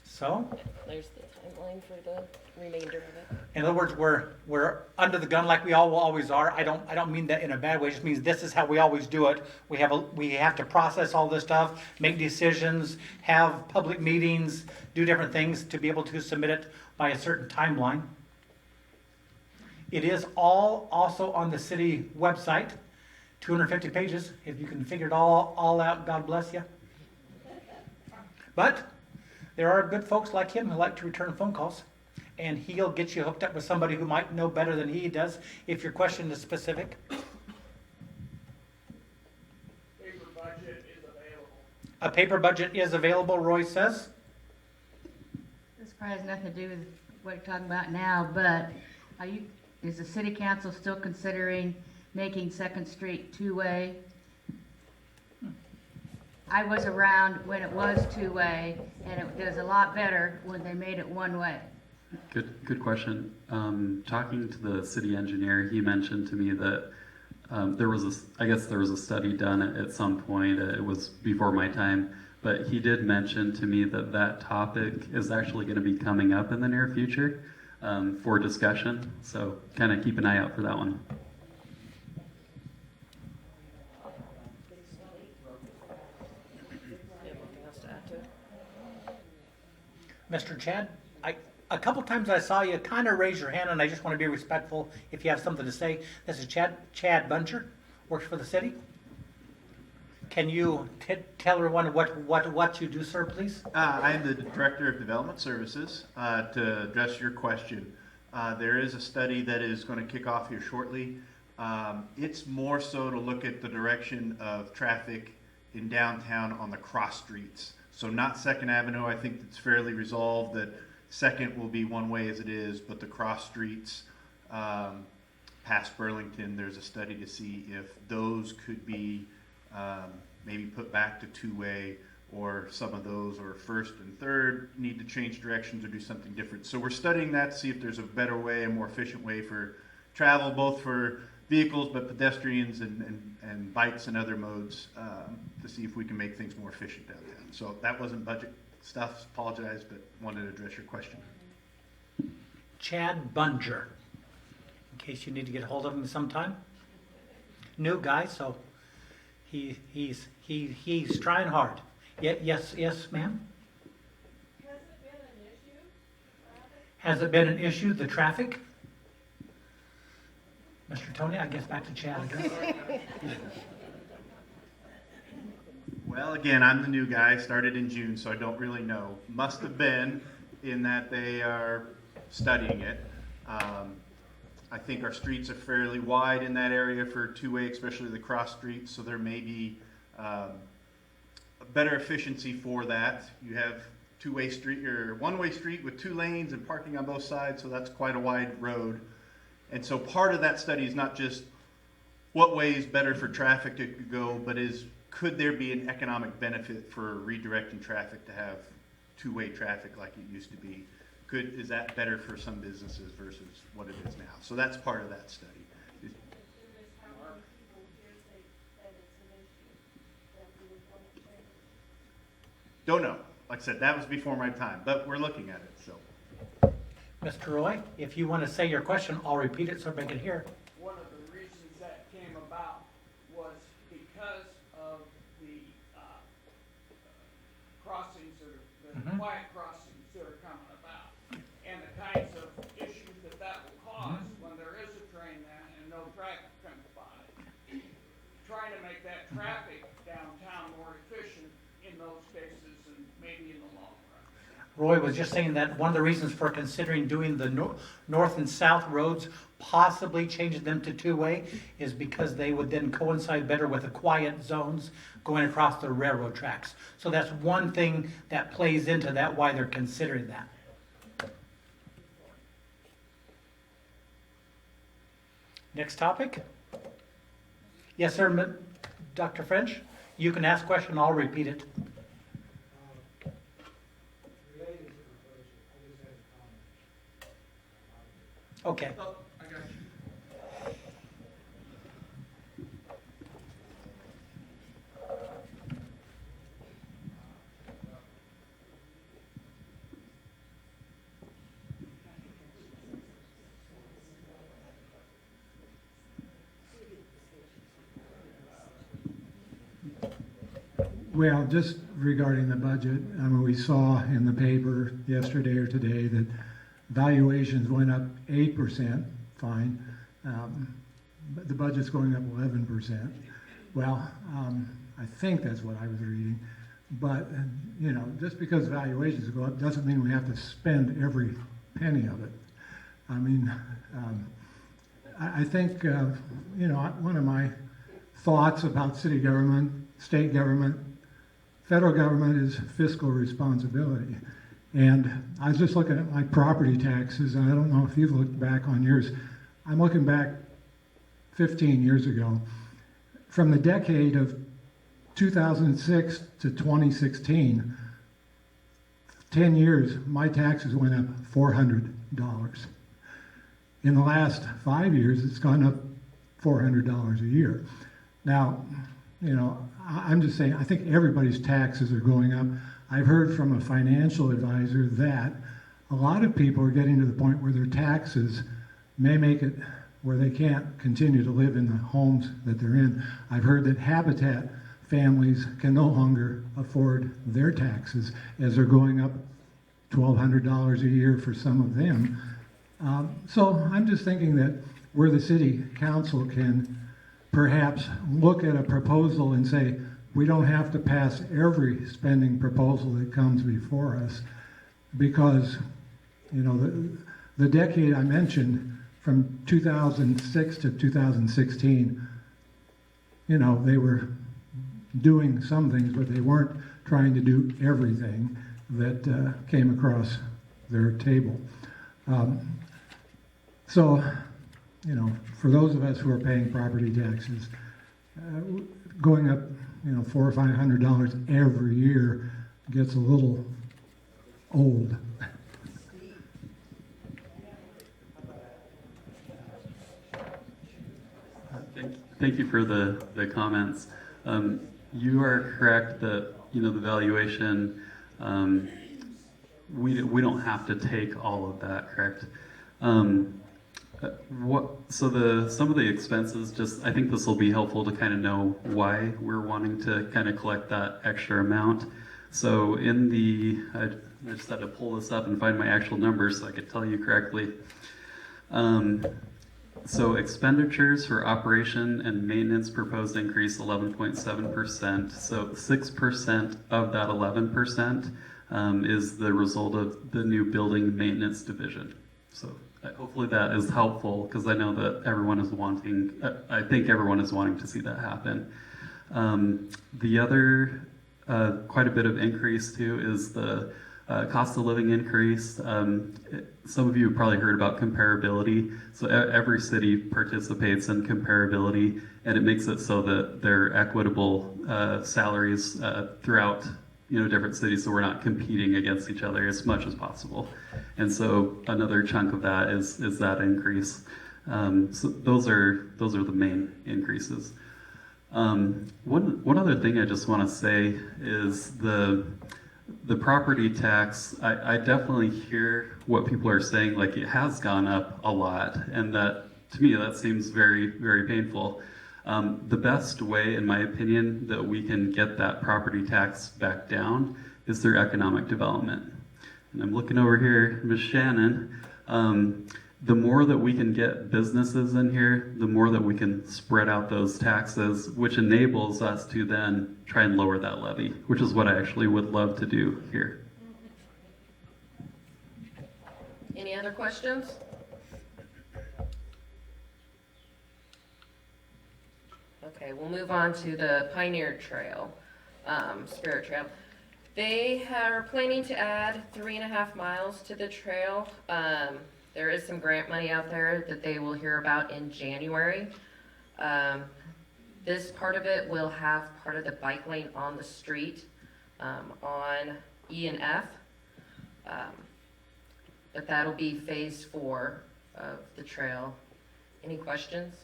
So, There's the timeline for the remainder of it. in other words, we're under the gun like we always are. I don't mean that in a bad way. It just means this is how we always do it. We have to process all this stuff, make decisions, have public meetings, do different things to be able to submit it by a certain timeline. It is all also on the city website, 250 pages. If you can figure it all out, God bless you. But there are good folks like him who like to return phone calls, and he'll get you hooked up with somebody who might know better than he does if your question is specific. Paper budget is available. A paper budget is available, Roy says. This probably has nothing to do with what you're talking about now, but is the city council still considering making 2nd Street two-way? I was around when it was two-way, and it was a lot better when they made it one-way. Good question. Talking to the city engineer, he mentioned to me that there was a study done at some point. It was before my time, but he did mention to me that topic is actually going to be coming up in the near future for discussion. So kind of keep an eye out for that one. Mr. Chad, a couple times I saw you kind of raise your hand, and I just want to be respectful if you have something to say. This is Chad Buncher, works for the city. Can you tell everyone what you do, sir, please? I am the Director of Development Services. To address your question, there is a study that is going to kick off here shortly. It's more so to look at the direction of traffic in downtown on the cross streets. So not 2nd Avenue. I think it's fairly resolved that 2nd will be one way as it is, but the cross streets past Burlington, there's a study to see if those could be maybe put back to two-way, or some of those, or 1st and 3rd, need to change directions or do something different. So we're studying that to see if there's a better way, a more efficient way for travel, both for vehicles, but pedestrians and bikes and other modes, to see if we can make things more efficient downtown. So that wasn't budget stuff, apologize, but wanted to address your question. Chad Buncher, in case you need to get a hold of him sometime. New guy, so he's trying hard. Yes, ma'am. Has it been an issue, the traffic? Mr. Tony, I guess back to Chad, I guess. Well, again, I'm the new guy, started in June, so I don't really know. Must have been, in that they are studying it. I think our streets are fairly wide in that area for two-way, especially the cross streets, so there may be a better efficiency for that. You have two-way street or one-way street with 2 lanes and parking on both sides, so that's quite a wide road. And so part of that study is not just what way is better for traffic to go, but could there be an economic benefit for redirecting traffic to have two-way traffic like it used to be? Is that better for some businesses versus what it is now? So that's part of that study. Don't know. Like I said, that was before my time, but we're looking at it, so. Mr. Roy, if you want to say your question, I'll repeat it so everybody can hear. One of the reasons that came about was because of the crossings, or the quiet crossings that are coming about, and the kinds of issues that will cause when there is a train there and no traffic comes by. Trying to make that traffic downtown more efficient in those cases, and maybe in the long run. Roy was just saying that one of the reasons for considering doing the north and south roads, possibly changing them to two-way, is because they would then coincide better with the quiet zones going across the railroad tracks. So that's one thing that plays into that, why they're considering that. Next topic. Yes, sir, Dr. French? You can ask a question, I'll repeat it. Okay. Oh, I got you. Well, just regarding the budget, I mean, we saw in the paper yesterday or today that valuations went up 8%, fine. But the budget's going up 11%. Well, I think that's what I was reading. But, you know, just because valuations go up doesn't mean we have to spend every penny of it. I mean, I think, you know, one of my thoughts about city government, state government, federal government is fiscal responsibility. And I was just looking at my property taxes, and I don't know if you've looked back on yours. I'm looking back 15 years ago. From the decade of 2006 to 2016, 10 years, my taxes went up $400. In the last 5 years, it's gone up $400 a year. Now, you know, I'm just saying, I think everybody's taxes are going up. I've heard from a financial advisor that a lot of people are getting to the point where their taxes may make it where they can't continue to live in the homes that they're in. I've heard that Habitat families can no longer afford their taxes as they're going up $1,200 a year for some of them. So I'm just thinking that where the city council can perhaps look at a proposal and say, we don't have to pass every spending proposal that comes before us, because, you know, the decade I mentioned, from 2006 to 2016, you know, they were doing some things, but they weren't trying to do everything that came across their table. So, you know, for those of us who are paying property taxes, going up, you know, $400 or $500 every year gets a little old. Thank you for the comments. You are correct that, you know, the valuation, we don't have to take all of that, correct? Some of the expenses, just, I think this will be helpful to kind of know why we're wanting to kind of collect that extra amount. So in I just had to pull this up and find my actual numbers so I could tell you correctly. So expenditures for operation and maintenance proposed increase 11.7%. So 6% of that 11% is the result of the new building maintenance division. So hopefully that is helpful, because I know that everyone is wanting, I think everyone is wanting to see that happen. The other quite a bit of increase too is the cost of living increase. Some of you have probably heard about comparability. So every city participates in comparability, and it makes it so that there are equitable salaries throughout different cities, so we're not competing against each other as much as possible. And so another chunk of that is that increase. So those are the main increases. One other thing I just want to say is the property tax. I definitely hear what people are saying, like it has gone up a lot, and that to me that seems very, very painful. The best way, in my opinion, that we can get that property tax back down is through economic development. And I'm looking over here, Ms. Shannon. The more that we can get businesses in here, the more that we can spread out those taxes, which enables us to then try and lower that levy, which is what I actually would love to do here. Any other questions? Okay, we'll move on to the Pioneer Trail, Spirit Trail. They are planning to add 3.5 miles to the trail. There is some grant money out there that they will hear about in January. This part of it will have part of the bike lane on the street on E and F. But that'll be phase 4 of the trail. Any questions?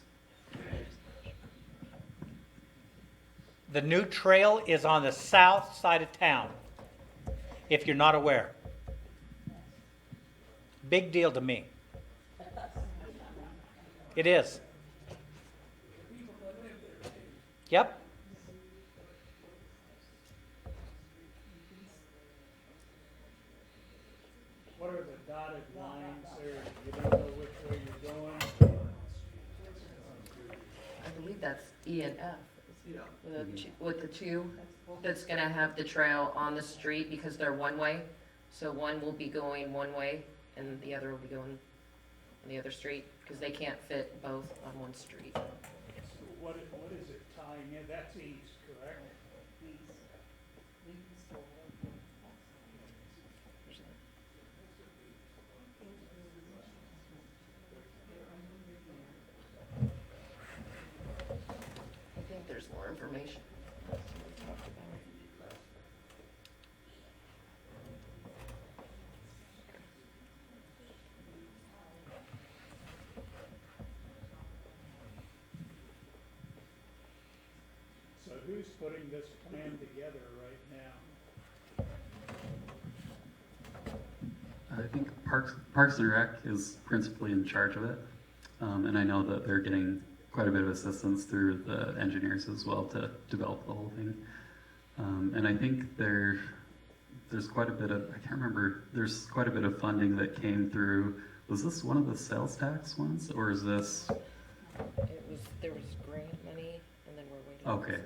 The new trail is on the south side of town, if you're not aware. Big deal to me. It is. Yep. What are the dotted lines there? You don't know which way you're going? I believe that's E and F. With the two that's going to have the trail on the street, because they're one way. So one will be going one way and the other will be going on the other street, because they can't fit both on one street. So what is it tying in? That's east, correct? I think there's more information. So who's putting this plan together right now? I think Parks and Rec is principally in charge of it, and I know that they're getting quite a bit of assistance through the engineers as well to develop the whole thing. And I think there's quite a bit of, I can't remember, there's quite a bit of funding that came through. Was this one of the sales tax ones, or is this? There was grant money, and then we're waiting. Okay.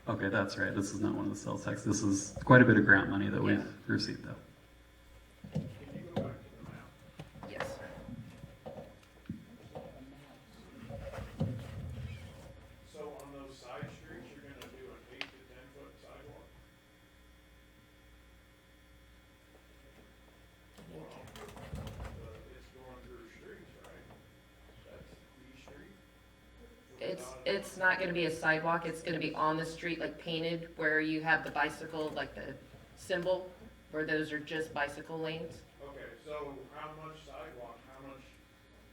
Okay, that's right. This is not one of the sales tax. This is quite a bit of grant money that we've received, though. Yes. So on those side streets, you're gonna do an 8 to 10 foot sidewalk? It's going through streets, right? That's the street? It's not going to be a sidewalk. It's going to be on the street, like painted, where you have the bicycle, like the symbol, where those are just bicycle lanes. Okay, so how much sidewalk,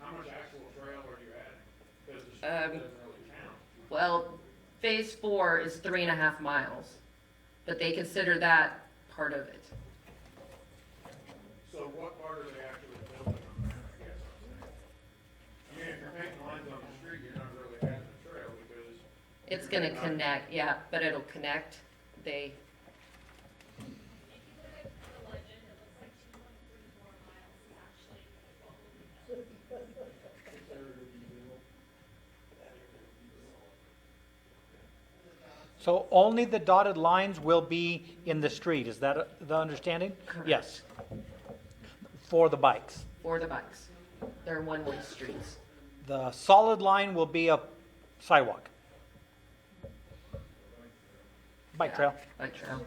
how much actual trail are you adding? Because the street doesn't really count. Well, phase 4 is 3.5 miles, but they consider that part of it. So what part are they actually building on there, I guess I'm saying? I mean, if you're painting lines on the street, you're not really adding a trail because. It's going to connect, yeah, but it'll connect. They. So only the dotted lines will be in the street, is that the understanding? Correct. Yes. For the bikes. For the bikes. They're one-way streets. The solid line will be a sidewalk. Bike trail. Bike trail.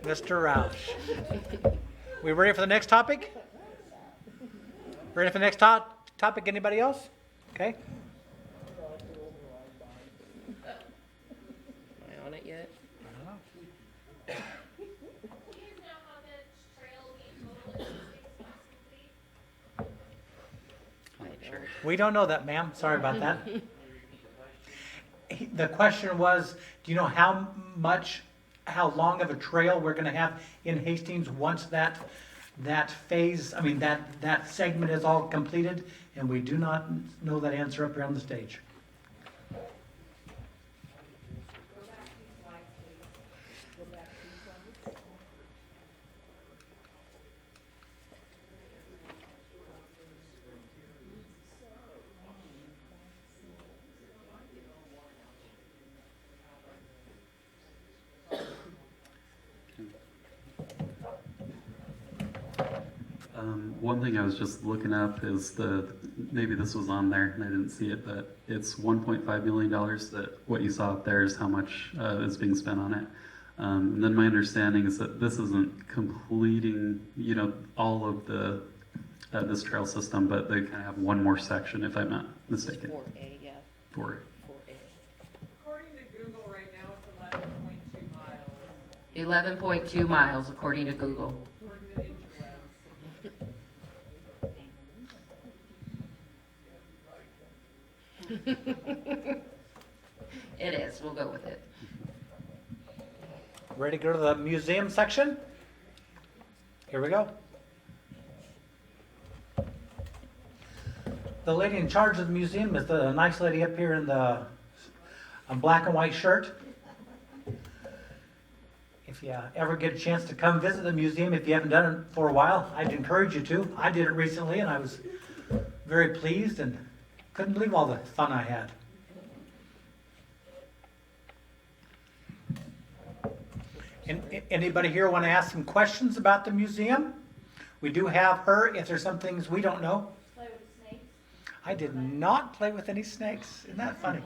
Mr. Roush. We ready for the next topic? Ready for the next topic? Anybody else? Okay. Am I on it yet? We don't know that, ma'am. Sorry about that. The question was, do you know how long of a trail we're going to have in Hastings once that phase, that segment is all completed? And we do not know that answer up here on the stage. One thing I was just looking up is maybe this was on there and I didn't see it, but it's $1.5 million that what you saw up there is how much is being spent on it. And then my understanding is that this isn't completing, all of this trail system, but they kind of have one more section, if I'm not mistaken. 4A, yeah. 4A. 4A. According to Google right now, it's 11.2 miles. 11.2 miles, according to Google. According to interwebs. It is, we'll go with it. Ready to go to the museum section? Here we go. The lady in charge of the museum is the nice lady up here in the black and white shirt. If you ever get a chance to come visit the museum, if you haven't done it for a while, I'd encourage you to. I did it recently and I was very pleased and couldn't believe all the fun I had. Anybody here want to ask some questions about the museum? We do have her if there's some things we don't know. Play with snakes? I did not play with any snakes. Isn't that funny?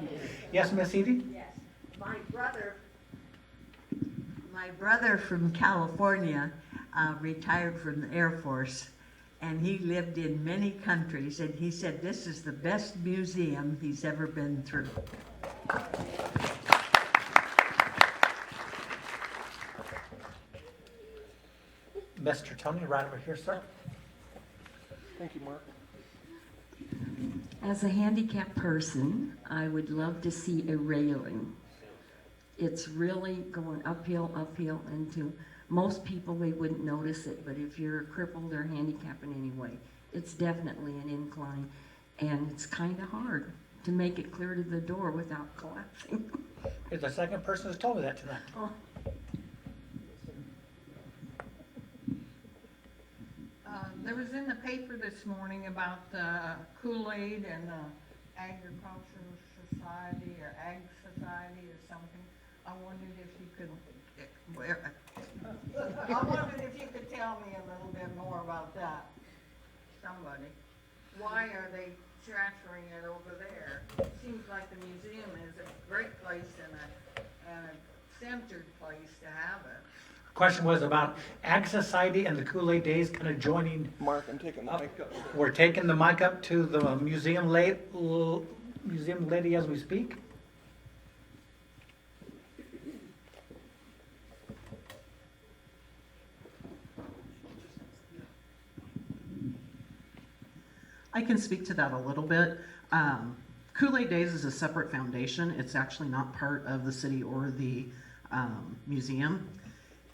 Yes, Miss Edie? Yes. My brother from California retired from the Air Force, and he lived in many countries, and he said this is the best museum he's ever been through. Mr. Tony, right over here, sir. Thank you, Mark. As a handicapped person, I would love to see a railing. It's really going uphill, and to most people, they wouldn't notice it, but if you're crippled or handicapped in any way, it's definitely an incline, and it's kind of hard to make it clear to the door without collapsing. You're the second person who's told me that tonight. Oh. There was in the paper this morning about the Kool-Aid and the Agricultural Society or Ag Society or something. I wondered if you could tell me a little bit more about that. Somebody. Why are they transferring it over there? It seems like the museum is a great place and a centered place to have it. Question was about Ag Society and the Kool-Aid Days kind of joining. Mark, I'm taking the mic up. We're taking the mic up to the museum lady as we speak. I can speak to that a little bit. Kool-Aid Days is a separate foundation. It's actually not part of the city or the museum.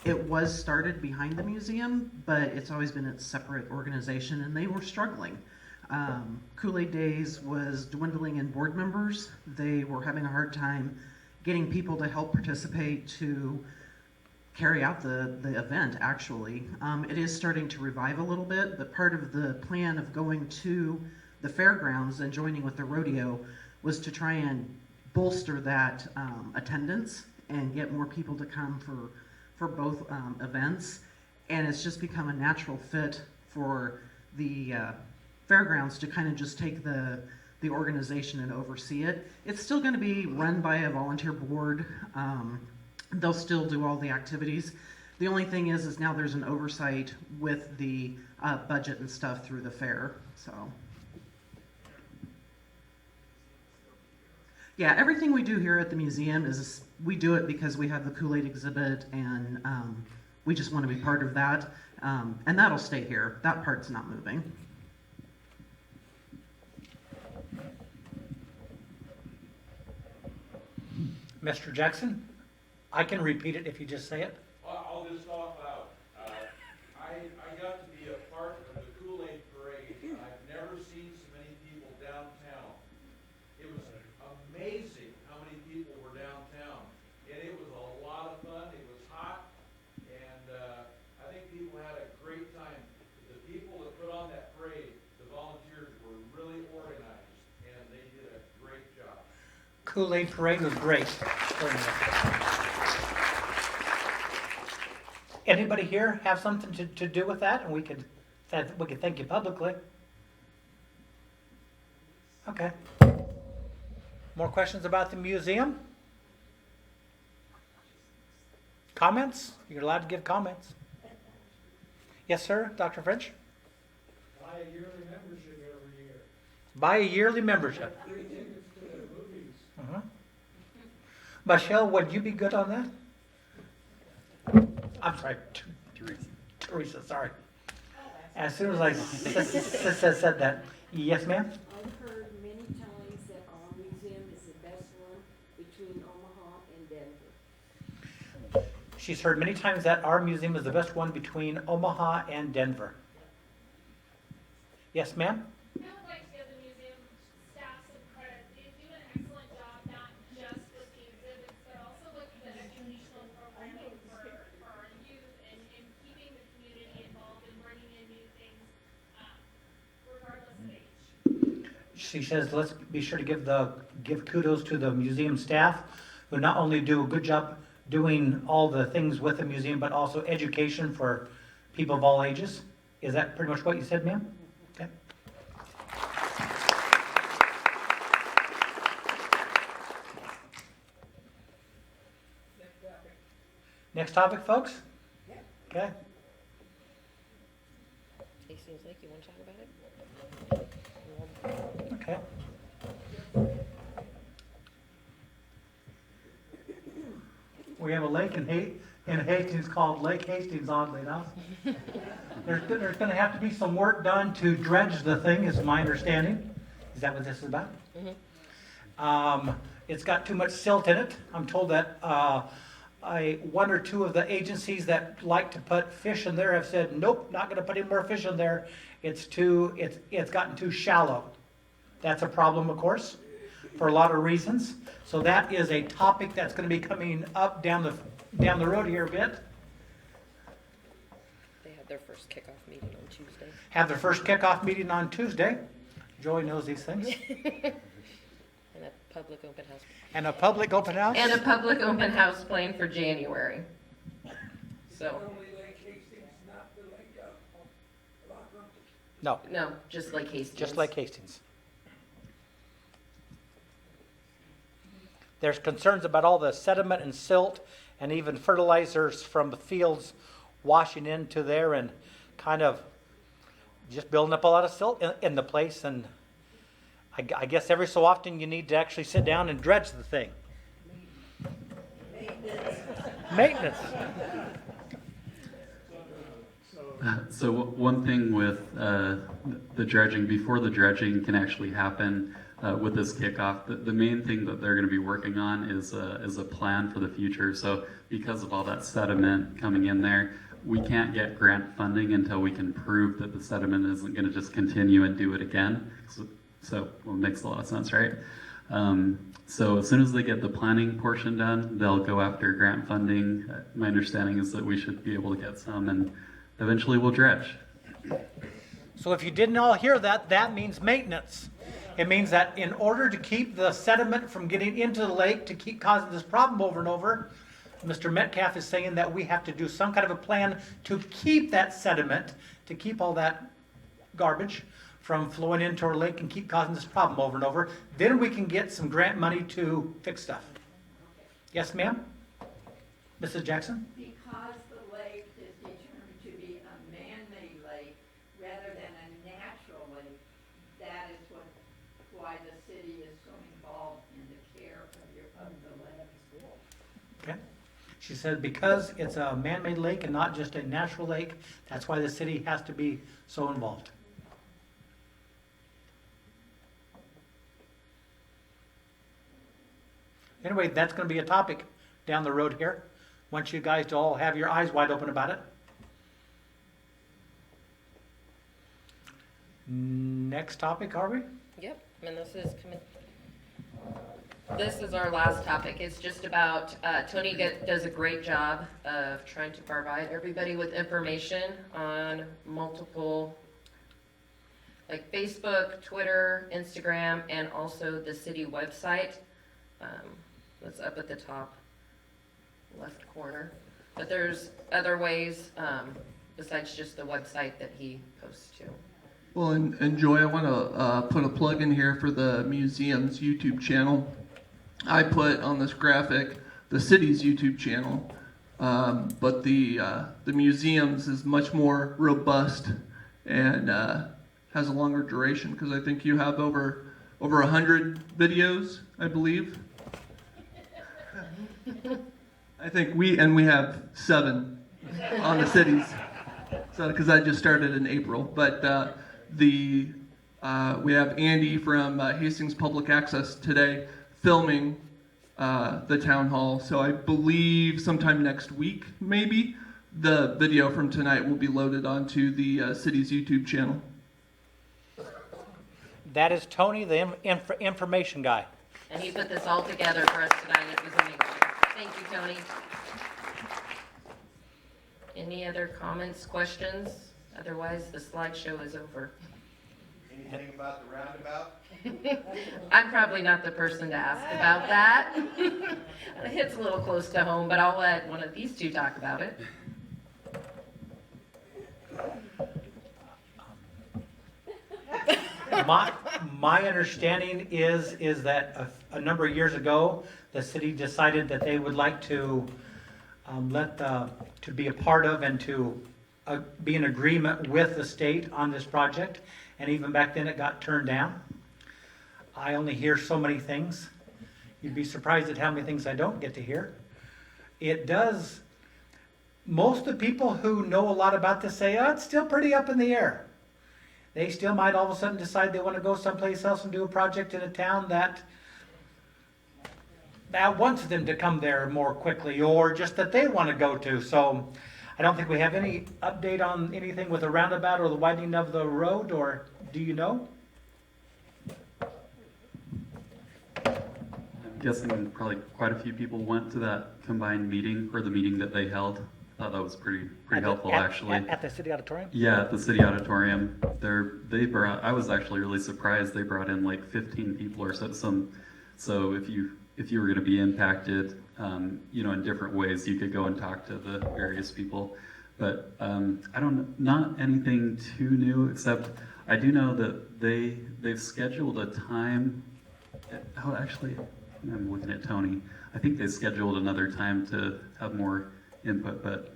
It was started behind the museum, but it's always been a separate organization, and they were struggling. Kool-Aid Days was dwindling in board members. They were having a hard time getting people to help participate to carry out the event, actually. It is starting to revive a little bit, but part of the plan of going to the fairgrounds and joining with the rodeo was to try and bolster that attendance and get more people to come for both events. And it's just become a natural fit for the fairgrounds to kind of just take the organization and oversee it. It's still going to be run by a volunteer board. They'll still do all the activities. The only thing is now there's an oversight with the budget and stuff through the fair. So, yeah, everything we do here at the museum is we do it because we have the Kool-Aid exhibit, and we just want to be part of that. And that'll stay here. That part's not moving. Mr. Jackson, I can repeat it if you just say it. I'll just talk loud. I got to be a part of the Kool-Aid parade. I've never seen so many people downtown. It was amazing how many people were downtown. And it was a lot of fun. It was hot. And I think people had a great time. The people that put on that parade, the volunteers, were really organized. And they did a great job. Kool-Aid parade was great. Anybody here have something to do with that? And we could thank you publicly. Okay. More questions about the museum? Comments? You're allowed to give comments. Yes, sir, Dr. French? Buy a yearly membership every year. Buy a yearly membership. Free tickets to the movies. Uh-huh. Michelle, would you be good on that? I'm sorry, Teresa, sorry. As soon as I said that. Yes, ma'am? I've heard many times that our museum is the best one between Omaha and Denver. She's heard many times that our museum is the best one between Omaha and Denver. Yes, ma'am? I would like to give the museum staff some credit. They do an excellent job, not just with the exhibits, but also with the educational programming for our youth and keeping the community involved and bringing in new things, regardless of age. She says, let's be sure to give kudos to the museum staff, who not only do a good job doing all the things with the museum, but also education for people of all ages. Is that pretty much what you said, ma'am? Okay. Next topic, folks? Okay. Hastings Lake, you want to talk about it? Okay. We have a lake in Hastings called Lake Hastings, oddly enough. There's going to have to be some work done to dredge the thing, is my understanding. Is that what this is about? Mm-hmm. It's got too much silt in it. I'm told that one or two of the agencies that like to put fish in there have said, nope, not going to put any more fish in there. It's gotten too shallow. That's a problem, of course, for a lot of reasons. So that is a topic that's going to be coming up down the road here a bit. They had their first kickoff meeting on Tuesday. Have their first kickoff meeting on Tuesday. Joey knows these things. And a public open house. And a public open house. And a public open house planned for January. So. No. No, just like Hastings. Just like Hastings. There's concerns about all the sediment and silt and even fertilizers from the fields washing into there and kind of just building up a lot of silt in the place. And I guess every so often you need to actually sit down and dredge the thing. Maintenance. So one thing with the dredging, before the dredging can actually happen with this kickoff, the main thing that they're going to be working on is a plan for the future. So because of all that sediment coming in there, we can't get grant funding until we can prove that the sediment isn't going to just continue and do it again. So it makes a lot of sense, right? So as soon as they get the planning portion done, they'll go after grant funding. My understanding is that we should be able to get some, and eventually we'll dredge. So if you didn't all hear that, that means maintenance. It means that in order to keep the sediment from getting into the lake, to keep causing this problem over and over, Mr. Metcalf is saying that we have to do some kind of a plan to keep that sediment, to keep all that garbage from flowing into our lake and keep causing this problem over and over. Then we can get some grant money to fix stuff. Yes, ma'am? Mrs. Jackson? Because the lake is determined to be a man-made lake rather than a natural lake, that is why the city is so involved in the care of the lake. Okay. She said because it's a man-made lake and not just a natural lake, that's why the city has to be so involved. Anyway, that's going to be a topic down the road here, once you guys all have your eyes wide open about it. Next topic, are we? Yep, and this is our last topic. It's just about, Tony does a great job of trying to provide everybody with information on multiple, like Facebook, Twitter, Instagram, and also the city website. That's up at the top left corner. But there's other ways besides just the website that he posts to. Well, and Joy, I want to put a plug in here for the museum's YouTube channel. I put on this graphic the city's YouTube channel, but the museum's is much more robust and has a longer duration because I think you have over 100 videos, I believe. I think we have 7 on the cities. So because I just started in April, but we have Andy from Hastings Public Access today filming the town hall. So I believe sometime next week, maybe, the video from tonight will be loaded onto the city's YouTube channel. That is Tony, the information guy. And he put this all together for us tonight. It was amazing. Thank you, Tony. Any other comments, questions? Otherwise, the slideshow is over. Anything about the roundabout? I'm probably not the person to ask about that. It hits a little close to home, but I'll let one of these two talk about it. My understanding is that a number of years ago, the city decided that they would like to to be a part of and to be in agreement with the state on this project. And even back then, it got turned down. I only hear so many things. You'd be surprised at how many things I don't get to hear. It does. Most of the people who know a lot about this say, oh, it's still pretty up in the air. They still might all of a sudden decide they want to go someplace else and do a project in a town that wants them to come there more quickly, or just that they want to go to. So I don't think we have any update on anything with the roundabout or the widening of the road, or do you know? I'm guessing probably quite a few people went to that combined meeting, or the meeting that they held. I thought that was pretty helpful, actually. At the city auditorium? Yeah, at the city auditorium. I was actually really surprised. They brought in like 15 people or so. So if you were going to be impacted, in different ways, you could go and talk to the various people. But not anything too new, except I do know that they've scheduled a time. Oh, actually, I'm looking at Tony. I think they scheduled another time to have more input, but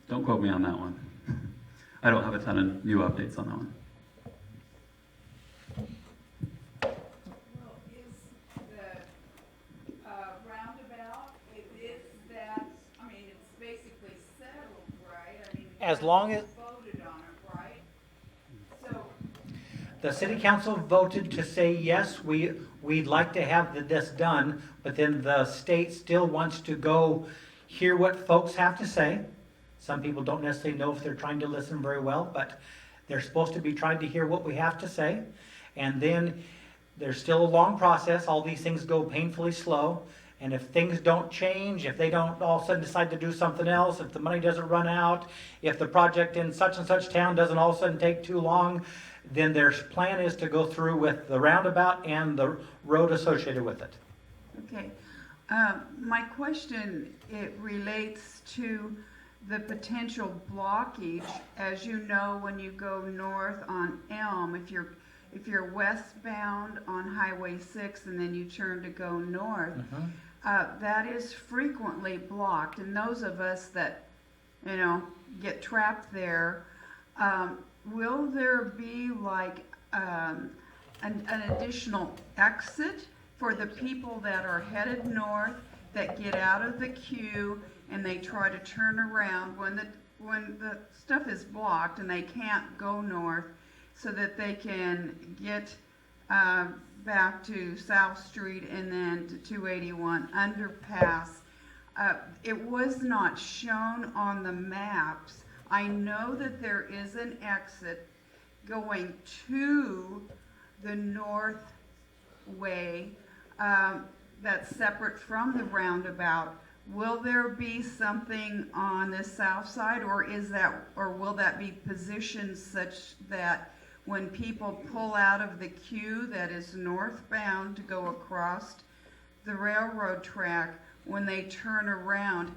don't quote me on that one. I don't have a ton of new updates on that one. Well, is the roundabout, it's basically settled, right? I mean, As long as voted on it, right? So the city council voted to say, yes, we'd like to have this done, but then the state still wants to go hear what folks have to say. Some people don't necessarily know if they're trying to listen very well, but they're supposed to be trying to hear what we have to say. And then There's still a long process. All these things go painfully slow. And if things don't change, if they don't all of a sudden decide to do something else, if the money doesn't run out, if the project in such and such town doesn't all of a sudden take too long, then their plan is to go through with the roundabout and the road associated with it. Okay. My question, it relates to the potential blockage. As you know, when you go north on Elm, if you're westbound on Highway 6 and then you turn to go north, that is frequently blocked. And those of us that, get trapped there, will there be like an additional exit for the people that are headed north that get out of the queue and they try to turn around when the stuff is blocked and they can't go north, so that they can get back to South Street and then to 281 underpass? It was not shown on the maps. I know that there is an exit going to the north way that's separate from the roundabout. Will there be something on the south side, or will that be positioned such that when people pull out of the queue that is northbound to go across the railroad track, when they turn around,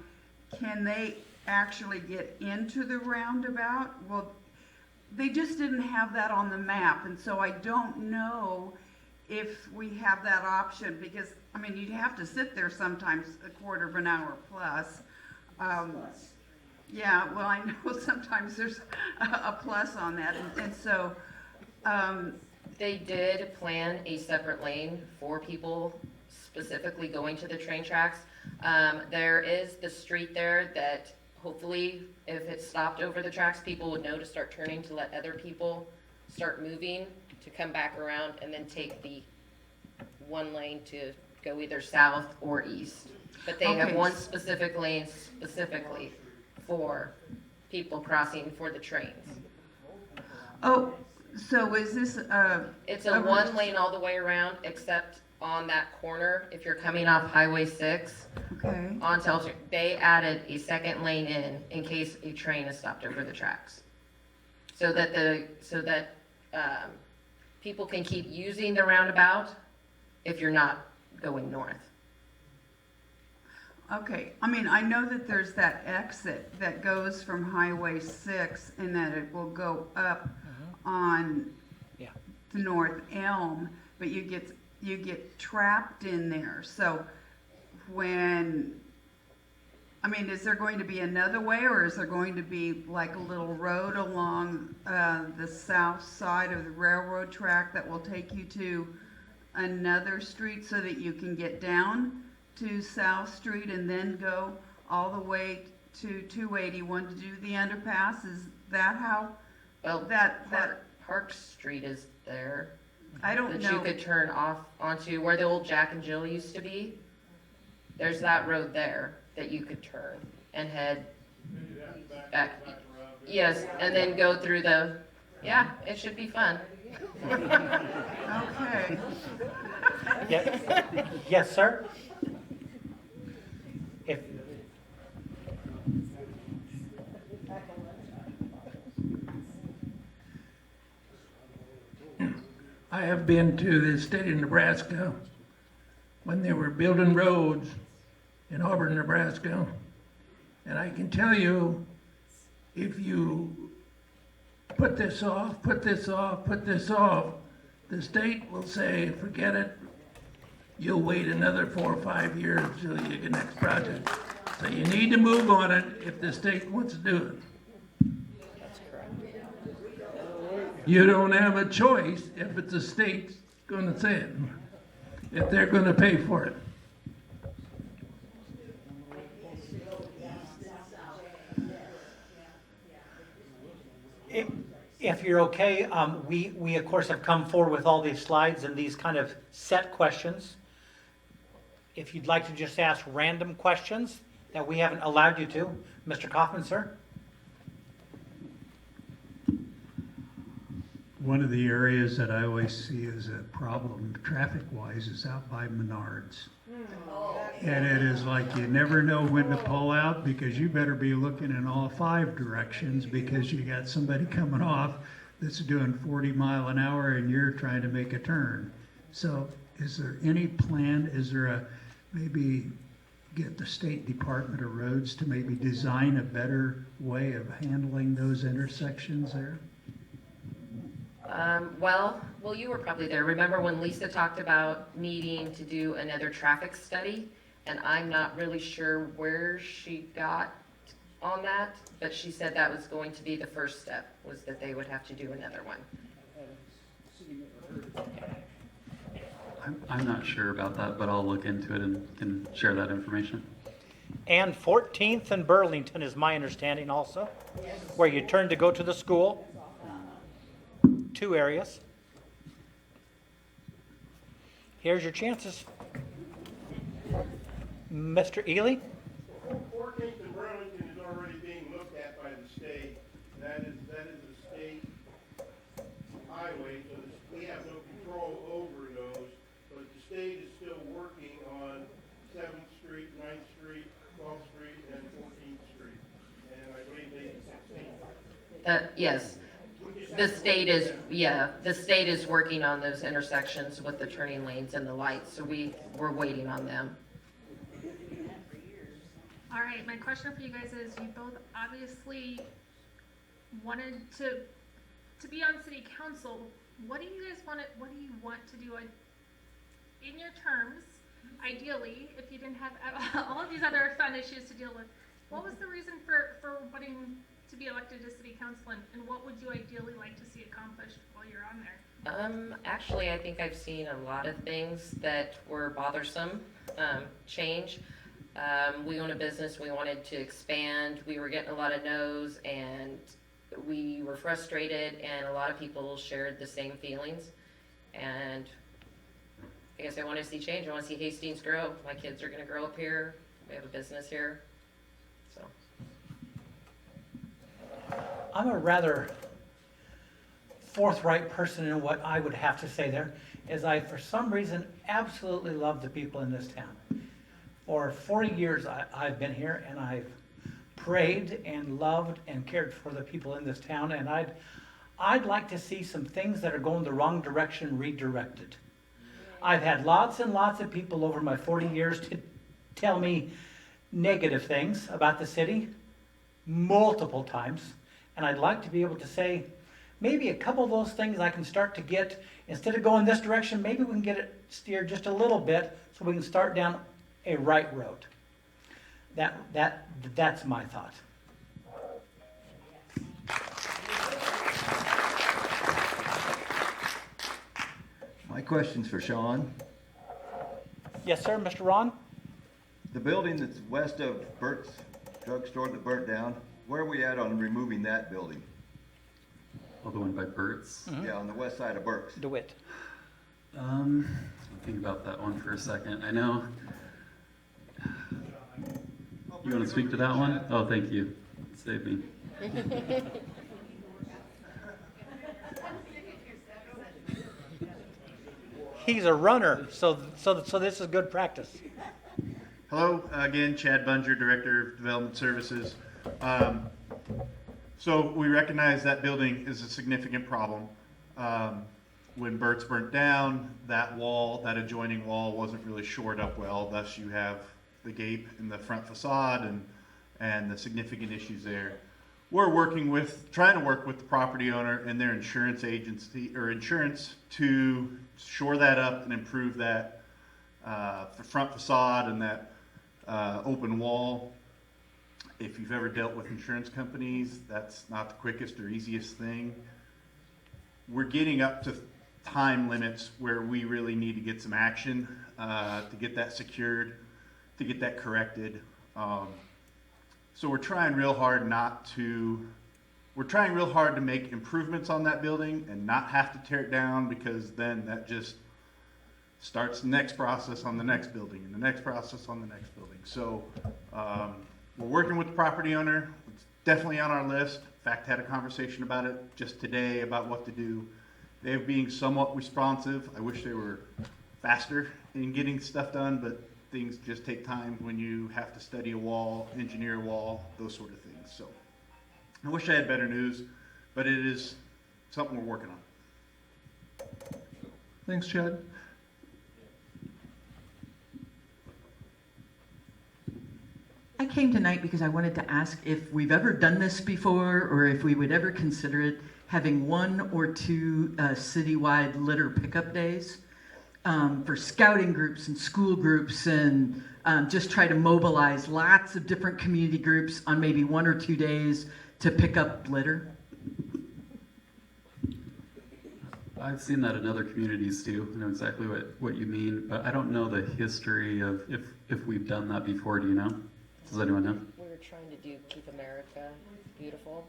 can they actually get into the roundabout? Well, they just didn't have that on the map, and so I don't know if we have that option, because you'd have to sit there sometimes a quarter of an hour plus. Yeah, well, I know sometimes there's a plus on that, and so they did plan a separate lane for people specifically going to the train tracks. There is the street there that hopefully, if it stopped over the tracks, people would know to start turning to let other people start moving to come back around and then take the one lane to go either south or east. But they have one specific lane specifically for people crossing for the trains. Oh, so is this It's a one lane all the way around, except on that corner, if you're coming off Highway 6, okay, on Telter, they added a second lane in case a train is stopped over the tracks. So that people can keep using the roundabout if you're not going north. Okay, I know that there's that exit that goes from Highway 6 and that it will go up on the North Elm, but you get trapped in there. So is there going to be another way, or is there going to be like a little road along the south side of the railroad track that will take you to another street so that you can get down to South Street and then go all the way to 281 to do the underpass? Is that how? Well, Park Street is there. I don't that know. You could turn off onto where the old Jack and Jill used to be. There's that road there that you could turn and head back. Yes, and then go through the, it should be fun. Okay. Yes, sir? If I have been to the state of Nebraska when they were building roads in Auburn, Nebraska. And I can tell you, if you put this off, the state will say, forget it. You'll wait another 4 or 5 years till you get the next project. So you need to move on it if the state wants to do it. You don't have a choice if it's the state's gonna say it, if they're gonna pay for it. If you're okay, we of course have come forward with all these slides and these kind of set questions. If you'd like to just ask random questions that we haven't allowed you to, Mr. Kaufman, sir? One of the areas that I always see as a problem traffic-wise is out by Menards. And it is like you never know when to pull out because you better be looking in all 5 directions because you got somebody coming off that's doing 40 mile an hour and you're trying to make a turn. So is there any plan, is there a, maybe get the State Department of Roads to maybe design a better way of handling those intersections there? Well, you were probably there. Remember when Lisa talked about needing to do another traffic study? And I'm not really sure where she got on that, but she said that was going to be the first step, was that they would have to do another one. I'm not sure about that, but I'll look into it and can share that information. And 14th and Burlington is my understanding also, where you turn to go to the school. 2 areas. Here's your chances. Mr. Ely? 14th and Burlington is already being looked at by the state. That is a state highway, so we have no control over those. But the state is still working on 7th Street, 9th Street, 12th Street, and 14th Street. And I believe they 16th. Yes. The state is working on those intersections with the turning lanes and the lights, so we're waiting on them. All right, my question for you guys is, you both obviously wanted to be on city council. What do you want to do in your terms, ideally, if you didn't have all of these other fun issues to deal with? What was the reason for wanting to be elected to city council, and what would you ideally like to see accomplished while you're on there? Actually, I think I've seen a lot of things that were bothersome, change. We own a business, we wanted to expand, we were getting a lot of no's, and we were frustrated, and a lot of people shared the same feelings. And I guess I want to see change. I want to see Hastings grow. My kids are going to grow up here. We have a business here. So I'm a rather forthright person in what I would have to say there, is I, for some reason, absolutely love the people in this town. For 40 years I've been here, and I've prayed and loved and cared for the people in this town, and I'd like to see some things that are going the wrong direction redirected. I've had lots and lots of people over my 40 years to tell me negative things about the city multiple times, and I'd like to be able to say, maybe a couple of those things I can start to get, instead of going this direction, maybe we can get it steered just a little bit so we can start down a right road. That's my thought. My question's for Sean. Yes, sir, Mr. Ron? The building that's west of Burt's drugstore that burnt down, where are we at on removing that building? Oh, the one by Burt's? Mm-hmm. Yeah, on the west side of Burt's. DeWitt. I'll think about that one for a second. I know. You want to speak to that one? Oh, thank you. Save me. He's a runner, so this is good practice. Hello, again, Chad Bunger, Director of Development Services. So we recognize that building is a significant problem. When Burt's burnt down, that wall, that adjoining wall wasn't really shored up well, thus you have the gape in the front facade and the significant issues there. We're trying to work with the property owner and their insurance agency or insurance to shore that up and improve that the front facade and that open wall. If you've ever dealt with insurance companies, that's not the quickest or easiest thing. We're getting up to time limits where we really need to get some action to get that secured, to get that corrected. So we're trying real hard to make improvements on that building and not have to tear it down, because then that just starts the next process on the next building and the next process on the next building. So we're working with the property owner. It's definitely on our list. In fact, had a conversation about it just today about what to do. They're being somewhat responsive. I wish they were faster in getting stuff done, but things just take time when you have to study a wall, engineer a wall, those sort of things. So I wish I had better news, but it is something we're working on. Thanks, Chad. I came tonight because I wanted to ask if we've ever done this before, or if we would ever consider it, having 1 or 2 citywide litter pickup days for scouting groups and school groups, and just try to mobilize lots of different community groups on maybe 1 or 2 days to pick up litter. I've seen that in other communities too. I know exactly what you mean, but I don't know the history of if we've done that before. Do you know? Does anyone know? We were trying to do Keep America Beautiful.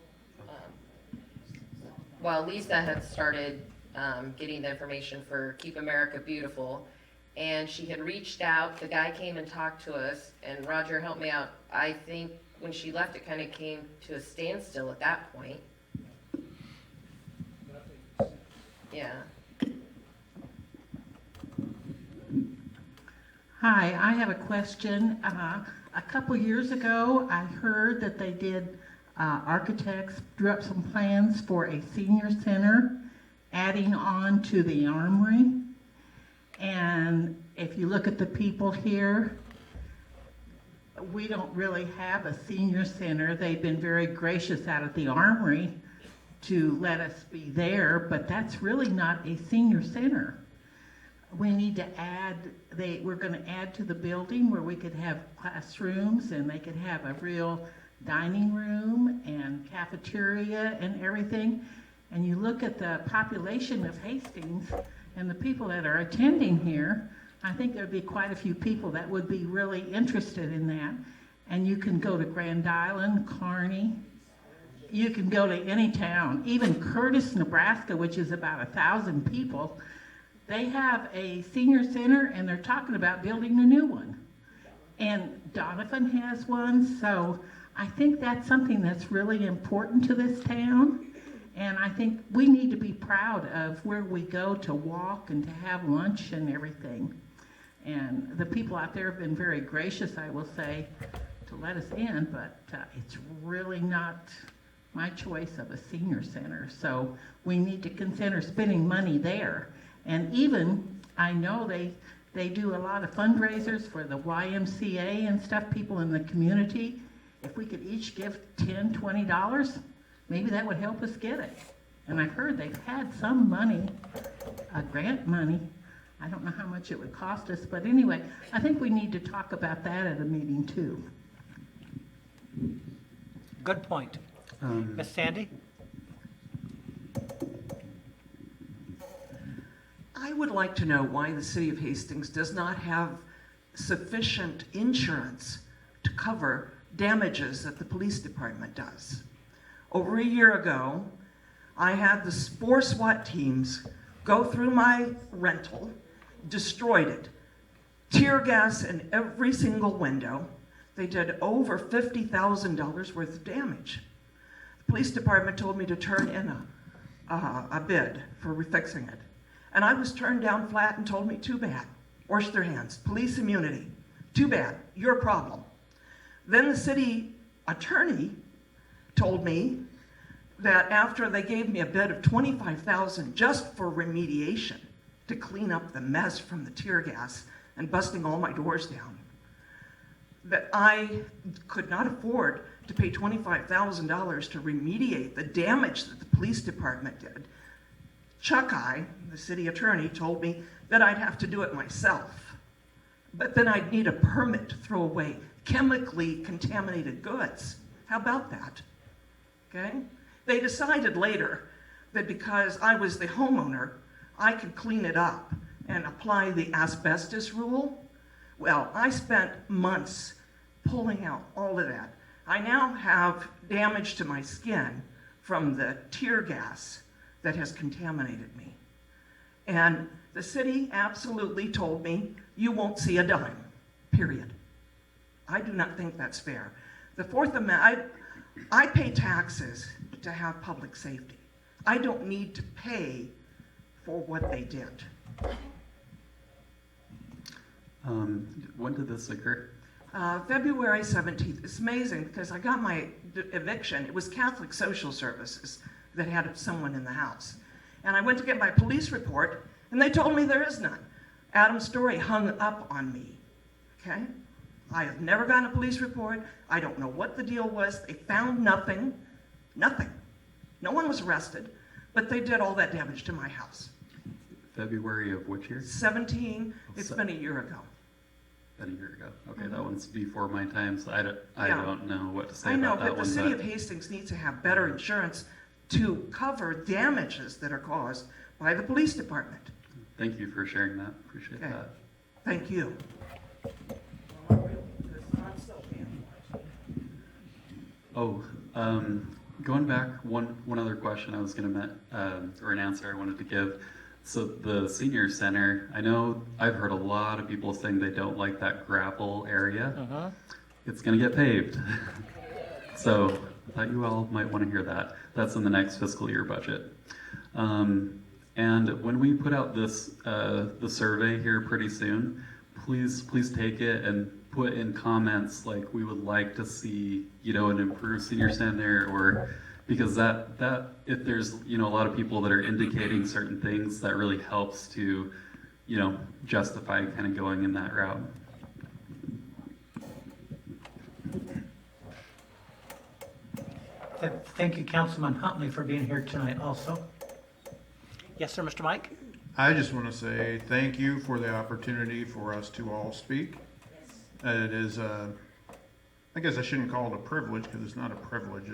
Well, Lisa had started getting the information for Keep America Beautiful, and she had reached out. The guy came and talked to us, and Roger, help me out. I think when she left, it kind of came to a standstill at that point. Yeah. Hi, I have a question. A couple years ago, I heard that they did, architects drew up some plans for a senior center adding on to the armory. And if you look at the people here, we don't really have a senior center. They've been very gracious out at the armory to let us be there, but that's really not a senior center. We need to add, we're gonna add to the building where we could have classrooms and they could have a real dining room and cafeteria and everything. And you look at the population of Hastings and the people that are attending here, I think there'd be quite a few people that would be really interested in that. And you can go to Grand Island, Kearney, you can go to any town, even Curtis, Nebraska, which is about 1,000 people. They have a senior center and they're talking about building a new one. And Donovan has one, so I think that's something that's really important to this town. And I think we need to be proud of where we go to walk and to have lunch and everything. And the people out there have been very gracious, I will say, to let us in, but it's really not my choice of a senior center. So we need to consider spending money there. And even, I know they do a lot of fundraisers for the YMCA and stuff, people in the community. If we could each give $10, $20, maybe that would help us get it. And I've heard they've had some money, grant money. I don't know how much it would cost us, but anyway, I think we need to talk about that at a meeting too. Good point. Miss Sandy? I would like to know why the city of Hastings does not have sufficient insurance to cover damages that the police department does. Over a year ago, I had the 4 SWAT teams go through my rental, destroyed it, tear gas in every single window. They did over $50,000 worth of damage. The police department told me to turn in a bid for refixing it. And I was turned down flat and told me, too bad, wash their hands, police immunity, too bad, your problem. Then the city attorney told me that after they gave me a bid of $25,000 just for remediation to clean up the mess from the tear gas and busting all my doors down, that I could not afford to pay $25,000 to remediate the damage that the police department did. Chuck the city attorney, told me that I'd have to do it myself, but then I'd need a permit to throw away chemically contaminated goods. How about that? Okay? They decided later that because I was the homeowner, I could clean it up and apply the asbestos rule. Well, I spent months pulling out all of that. I now have damage to my skin from the tear gas that has contaminated me. And the city absolutely told me, you won't see a dime, period. I do not think that's fair. The Fourth Amendment, I pay taxes to have public safety. I don't need to pay for what they did. When did this occur? February 17th. It's amazing because I got my eviction. It was Catholic Social Services that had someone in the house. And I went to get my police report, and they told me there is none. Adam's story hung up on me, okay? I have never gotten a police report. I don't know what the deal was. They found nothing. Nothing. No one was arrested, but they did all that damage to my house. February of which year? 17. It's been a year ago. Been a year ago. Okay, that one's before my time, so I Yeah. don't know what to say I know, about that but one. the city of Hastings needs to have better insurance to cover damages that are caused by the police department. Thank you for sharing that. Appreciate Okay. that. Thank you. Oh, going back, one other question I was gonna or an answer I wanted to give. So the senior center, I know I've heard a lot of people saying they don't like that gravel area. It's gonna get paved. So I thought you all might want to hear that. That's in the next fiscal year budget. And when we put out this the survey here pretty soon, please take it and put in comments like we would like to see, an improved senior center, or because that if there's a lot of people that are indicating certain things, that really helps to justify kind of going in that route. Thank you, Councilman Huntley, for being here tonight also. Yes, sir, Mr. Mike? I just want to say thank you for the opportunity for us to all speak. It is, I guess I shouldn't call it a privilege because it's not a privilege.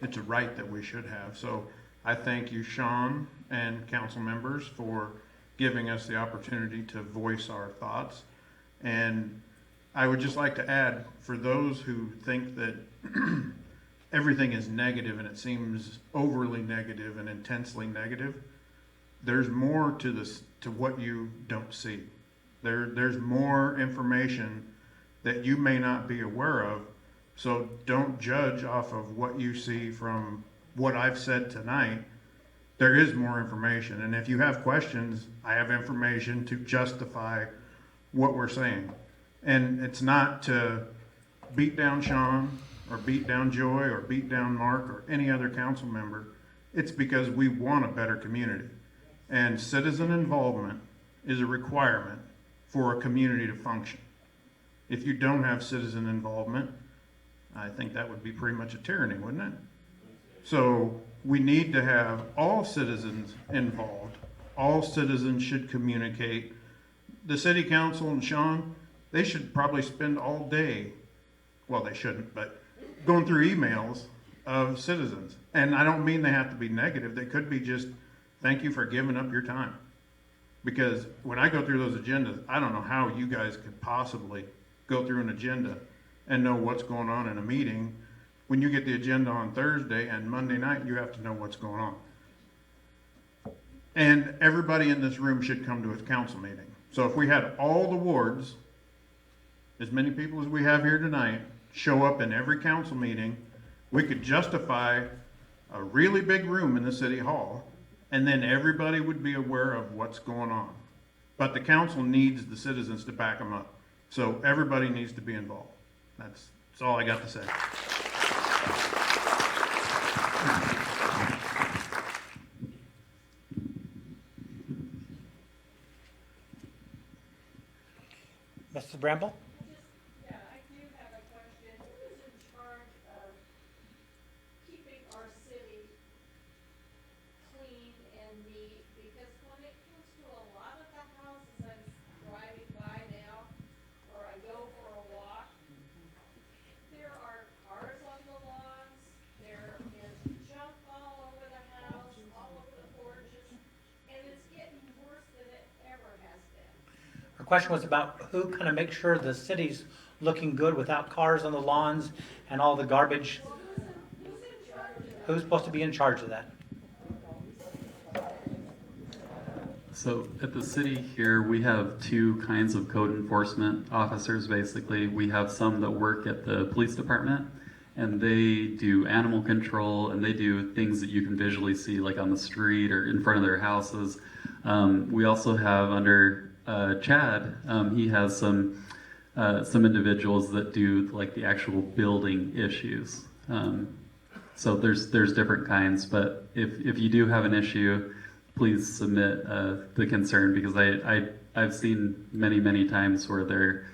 It's a right that we should have. So I thank you, Sean, and council members for giving us the opportunity to voice our thoughts. And I would just like to add, for those who think that everything is negative and it seems overly negative and intensely negative, there's more to this, to what you don't see. There's more information that you may not be aware of. So don't judge off of what you see from what I've said tonight. There is more information. And if you have questions, I have information to justify what we're saying. And it's not to beat down Sean or beat down Joy or beat down Marc or any other council member. It's because we want a better community. And citizen involvement is a requirement for a community to function. If you don't have citizen involvement, I think that would be pretty much a tyranny, wouldn't it? So we need to have all citizens involved. All citizens should communicate. The city council and Sean, they should probably spend all day, well, they shouldn't, but going through emails of citizens. And I don't mean they have to be negative. They could be just, thank you for giving up your time. Because when I go through those agendas, I don't know how you guys could possibly go through an agenda and know what's going on in a meeting. When you get the agenda on Thursday and Monday night, you have to know what's going on. And everybody in this room should come to a council meeting. So if we had all the wards, as many people as we have here tonight, show up in every council meeting, we could justify a really big room in the city hall, and then everybody would be aware of what's going on. But the council needs the citizens to back them up. So everybody needs to be involved. That's all I got to say. Mrs. Bramble? Yeah, I do have a question. Who is in charge of keeping our city clean and neat? Because when it comes to a lot of the houses I'm driving by now, or I go for a walk, there are cars on the lawns, there is junk all over the house, all over the porches, and it's getting worse than it ever has been. Her question was about who kind of makes sure the city's looking good without cars on the lawns and all the garbage. Who's supposed to be in charge of that? So at the city here, we have two kinds of code enforcement officers, basically. We have some that work at the police department, and they do animal control, and they do things that you can visually see, like on the street or in front of their houses. We also have under Chad, he has some individuals that do like the actual building issues. So there's different kinds, but if you do have an issue, please submit the concern, because I've seen many times where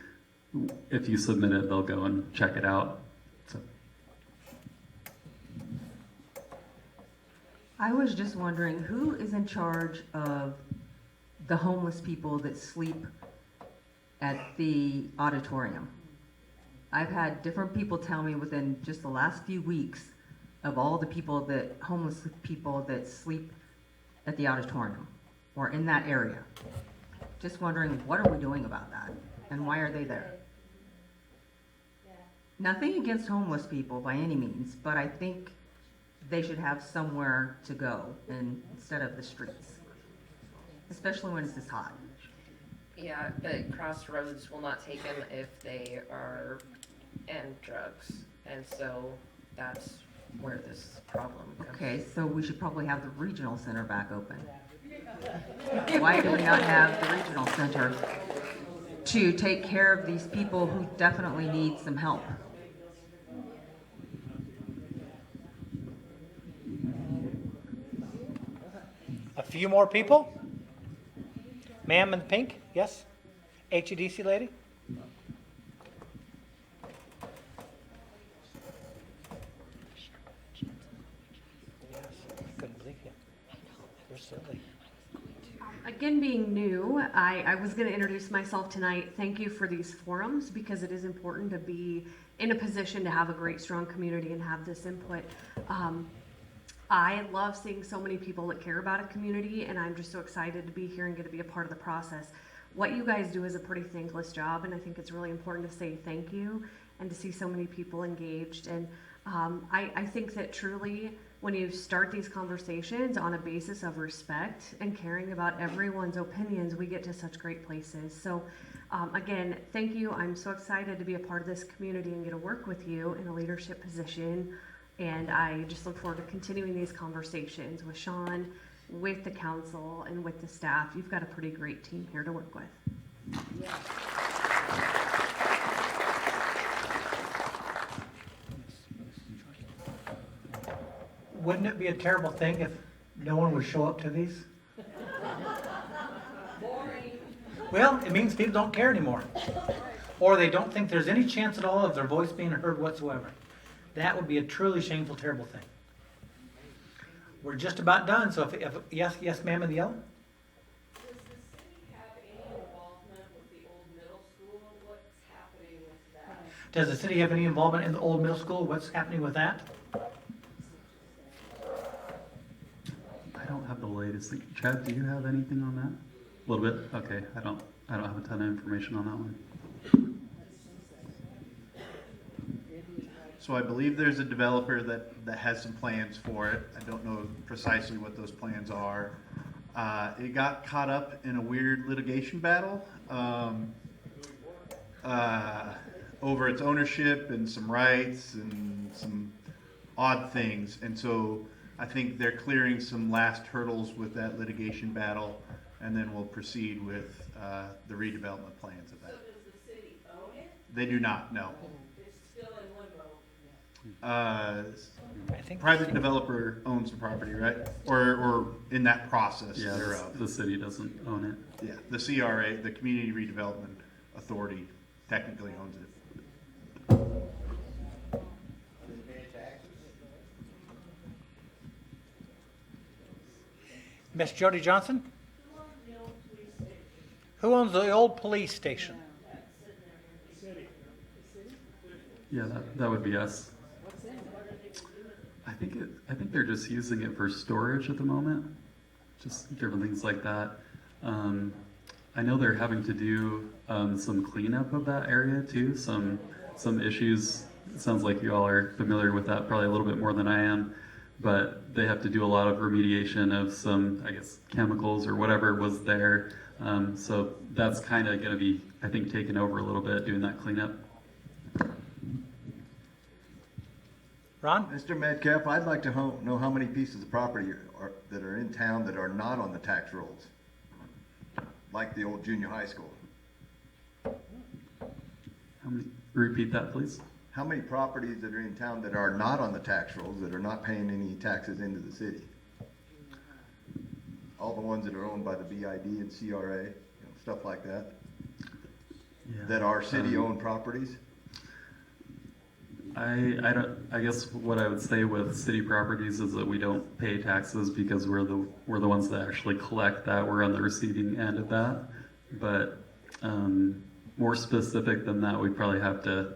if you submit it, they'll go and check it out. So. I was just wondering, who is in charge of the homeless people that sleep at the auditorium? I've had different people tell me within just the last few weeks of all the homeless people that sleep at the auditorium or in that area. Just wondering, what are we doing about that? And why are they there? Nothing against homeless people by any means, but I think they should have somewhere to go instead of the streets, especially when it's this hot. Yeah, but Crossroads will not take them if they are and drugs, and so that's where this problem comes. Okay, so we should probably have the regional center back open. Why do we not have the regional center to take care of these people who definitely need some help? A few more people? Ma'am in the pink, yes? HEDC lady? Couldn't believe you. You're silly. Again, being new, I was going to introduce myself tonight. Thank you for these forums, because it is important to be in a position to have a great, strong community and have this input. I love seeing so many people that care about a community, and I'm just so excited to be here and get to be a part of the process. What you guys do is a pretty thankless job, and I think it's really important to say thank you and to see so many people engaged. And I think that truly, when you start these conversations on a basis of respect and caring about everyone's opinions, we get to such great places. So again, thank you. I'm so excited to be a part of this community and get to work with you in a leadership position. And I just look forward to continuing these conversations with Sean, with the council, and with the staff. You've got a pretty great team here to work with. Wouldn't it be a terrible thing if no one would show up to these? Well, it means people don't care anymore. Or they don't think there's any chance at all of their voice being heard whatsoever. That would be a truly shameful, terrible thing. We're just about done, so if yes, ma'am in the yellow? Does the city have any involvement with the old middle school? What's happening with that? Does the city have any involvement in the old middle school? What's happening with that? I don't have the latest. Chad, do you have anything on that? A little bit? Okay, I don't have a ton of information on that one. So I believe there's a developer that has some plans for it. I don't know precisely what those plans are. It got caught up in a weird litigation battle over its ownership and some rights and some odd things. And so I think they're clearing some last hurdles with that litigation battle, and then we'll proceed with the redevelopment plans of that. So does the city own it? They do not, no. It's still in limbo. I think Private developer owns the property, right? Or in that process Yeah, thereof. the city doesn't own it. Yeah, the CRA, the Community Redevelopment Authority, technically owns it. Miss Jody Johnson? Who owns the old police station? Yeah, that would be us. I think they're just using it for storage at the moment, just different things like that. I know they're having to do some cleanup of that area too. Some issues. It sounds like you all are familiar with that probably a little bit more than I am. But they have to do a lot of remediation of some, I guess, chemicals or whatever was there. So that's kind of going to be, I think, taken over a little bit, doing that cleanup. Ron? Mr. Metcalf, I'd like to know how many pieces of property that are in town that are not on the tax rolls, like the old junior high school. Repeat that, please. How many properties that are in town that are not on the tax rolls, that are not paying any taxes into the city? All the ones that are owned by the BID and CRA, stuff like that, that are city-owned properties? I guess what I would say with city properties is that we don't pay taxes because we're the ones that actually collect that. We're on the receiving end of that. But more specific than that, we'd probably have to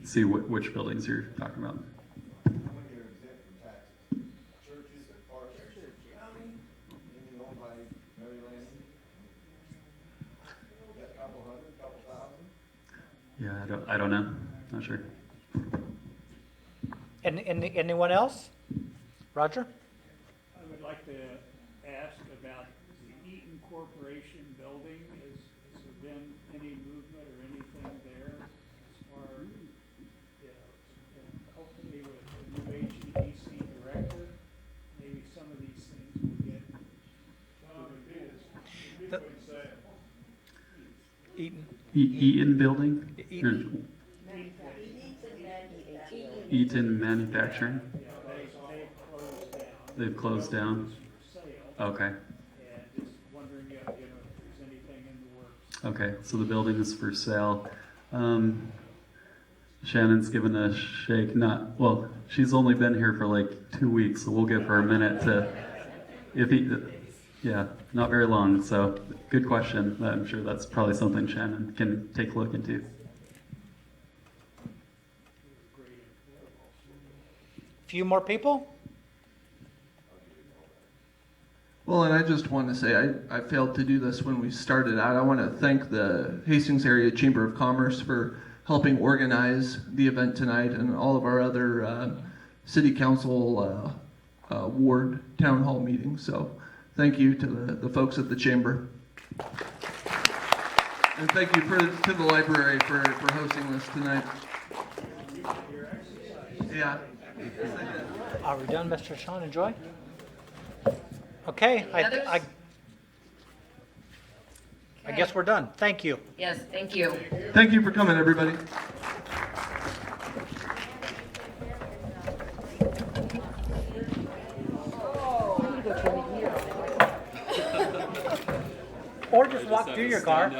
see which buildings you're talking about. How many are exempt from taxes? Churches, parks, anything owned by Mary Lanning? You got a couple hundred, couple thousand? Yeah, I don't know. Not sure. Anyone else? Roger? I would like to ask about the Eaton Corporation building. Has there been any movement or anything there as far as, hopefully with the new HEDC director, maybe some of these things will get. Eaton. Eaton building? Eaton. Eaton Manufacturing? They've closed down? Okay. And just wondering if there's anything in the works. Okay, so the building is for sale. Shannon's given a shake. She's only been here for like 2 weeks, so we'll give her a minute to, not very long. So good question. I'm sure that's probably something Shannon can take a look into. Few more people? Well, and I just want to say, I failed to do this when we started out. I want to thank the Hastings Area Chamber of Commerce for helping organize the event tonight and all of our other city council ward town hall meetings. So thank you to the folks at the chamber. And thank you to the library for hosting this tonight. Yeah. Are we done, Mr. Sean and Joy? Okay, I guess we're done. Thank you. Yes, thank you. Thank you for coming, everybody. Or just walk through your car.